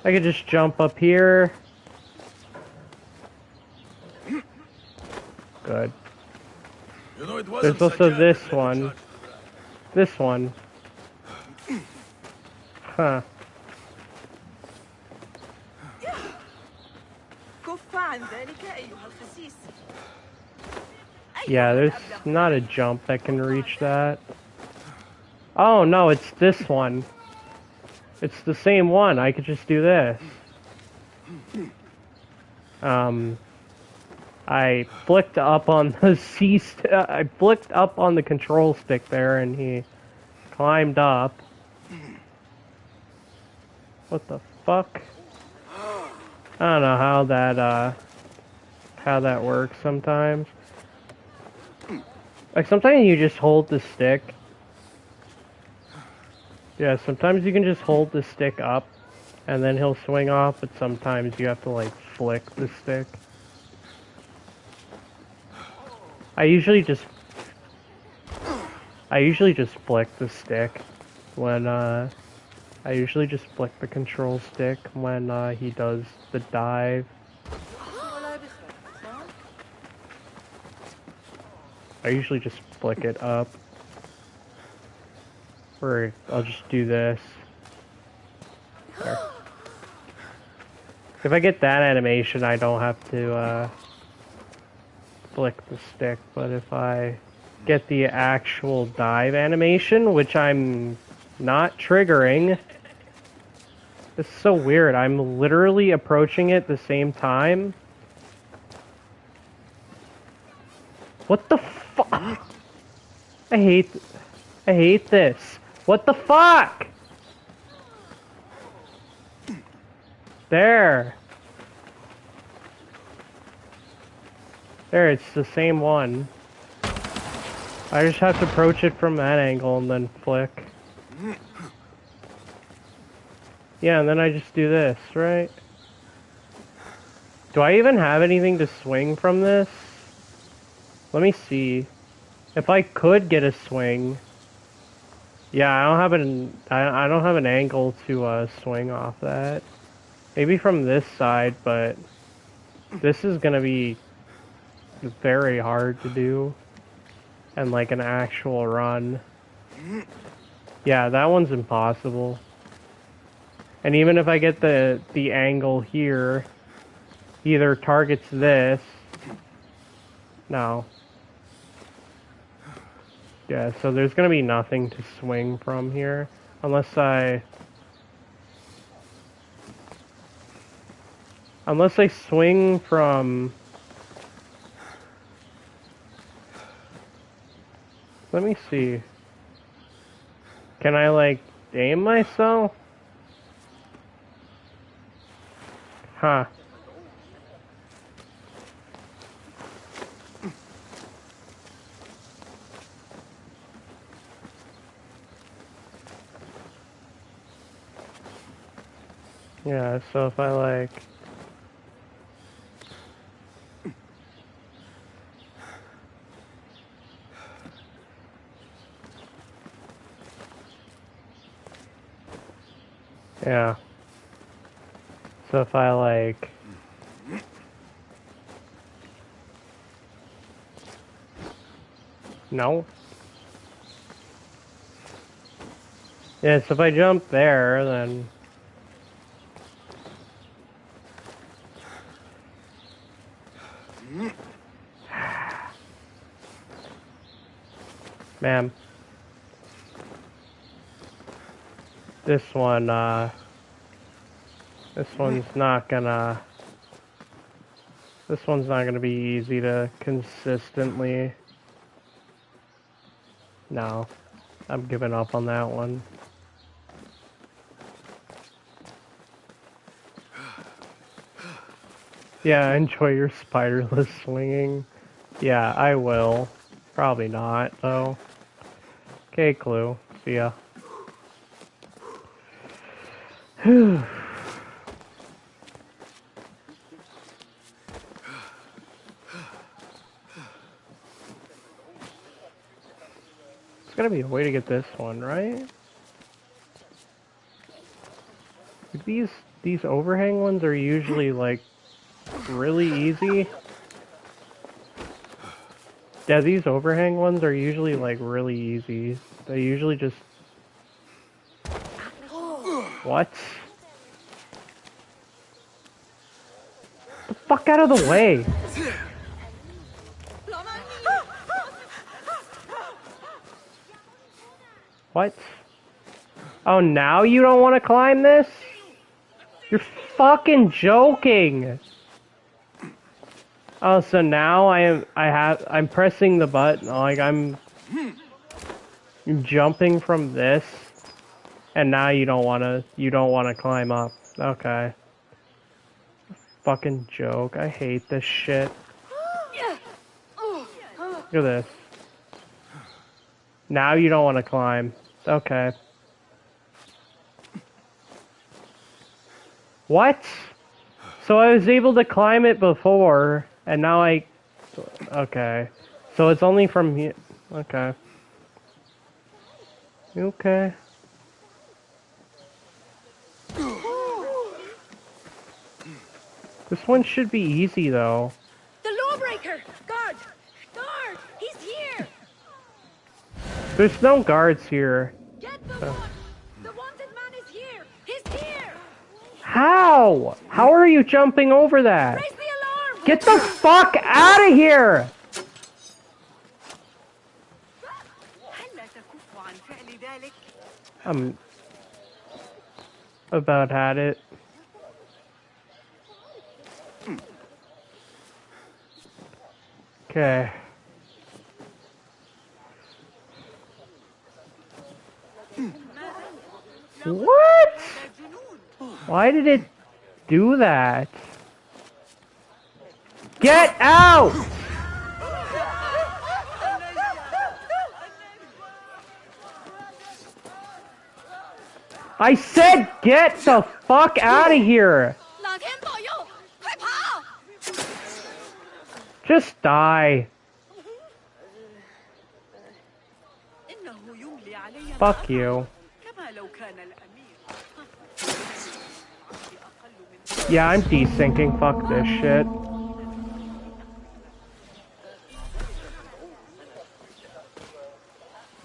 Speaker 1: I could just jump up here. Good.
Speaker 7: You know, it
Speaker 1: There's also this one. This one. Huh.
Speaker 5: كف عن ذلك أيها الخسيس.
Speaker 1: Yeah, there's not a jump that can reach that. Oh no, it's this one. It's the same one. I could just do this. I flicked up on the I flicked up on the control stick there, and he climbed up. What the fuck? I don't know how that works sometimes. Like sometimes you just hold the stick. Yeah, sometimes you can just hold the stick up and then he'll swing off, but sometimes you have to like flick the stick. I usually just flick the stick when I usually just flick the control stick when he does the dive. I usually just flick it up. Or I'll just do this. There. If I get that animation, I don't have to flick the stick, but if I get the actual dive animation, which I'm not triggering, it's so weird. I'm literally approaching it at the same time. What the fuck? I hate this. What the fuck? There. There, it's the same one. I just have to approach it from that angle and then flick. Yeah, and then I just do this, right? Do I even have anything to swing from this? Let me see. If I could get a swing... Yeah, I don't have an angle to swing off that. Maybe from this side, but this is gonna be very hard to do. And like an actual run. Yeah, that one's impossible. And even if I get the angle here, either targets this. No. Yeah, so there's gonna be nothing to swing from here. Unless I swing from... Let me see. Can I, like, aim myself? Huh. Yeah, so if I, like... Yeah. So if I, like... No? Yeah, so if I jump there, then... Ma'am. This one's not gonna be easy to consistently. No, I'm giving up on that one. Yeah, enjoy your spiderless swinging. Yeah, I will. Probably not, though. Okay, Clue. See ya. It's gotta be a way to get this one, right? Like these overhang ones are usually like really easy. Yeah, these overhang ones are usually like really easy. They usually just... What? Get the fuck out of the way! What? Oh, now you don't want to climb this? You're fucking joking! Oh, so now I'm pressing the button, like I'm jumping from this, and now you don't wanna climb up. Okay. Fucking joke. I hate this shit. Look at this. Now you don't wanna climb. Okay. What? So I was able to climb it before, and now okay. So it's only from here. Okay. Okay. This one should be easy, though.
Speaker 5: The lawbreaker! Guard! Guard! He's here!
Speaker 1: There's no guards here.
Speaker 5: Get the one! The wanted man is here! He's here!
Speaker 1: How? How are you jumping over that?
Speaker 5: Raise the alarm!
Speaker 1: Get the fuck out of here!
Speaker 5: هلا تكف عن فعل ذلك؟
Speaker 1: I'm about had it. Okay. What? Why did it do that? Get out! I said get the fuck out of here!
Speaker 5: 老天保佑！快跑！
Speaker 1: Just die.
Speaker 5: إنه يملي علي
Speaker 1: Fuck you.
Speaker 5: كما لو كان الأمير.
Speaker 1: Yeah, I'm desyncing. Fuck this shit.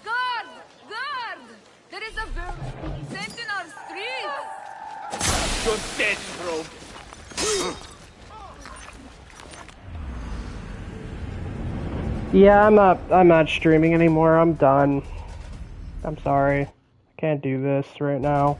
Speaker 5: Guard! Guard! There is a vermin sent in our streets!
Speaker 7: You're dead, bro.
Speaker 1: Yeah, I'm not streaming anymore. I'm done. I'm sorry. I can't do this right now.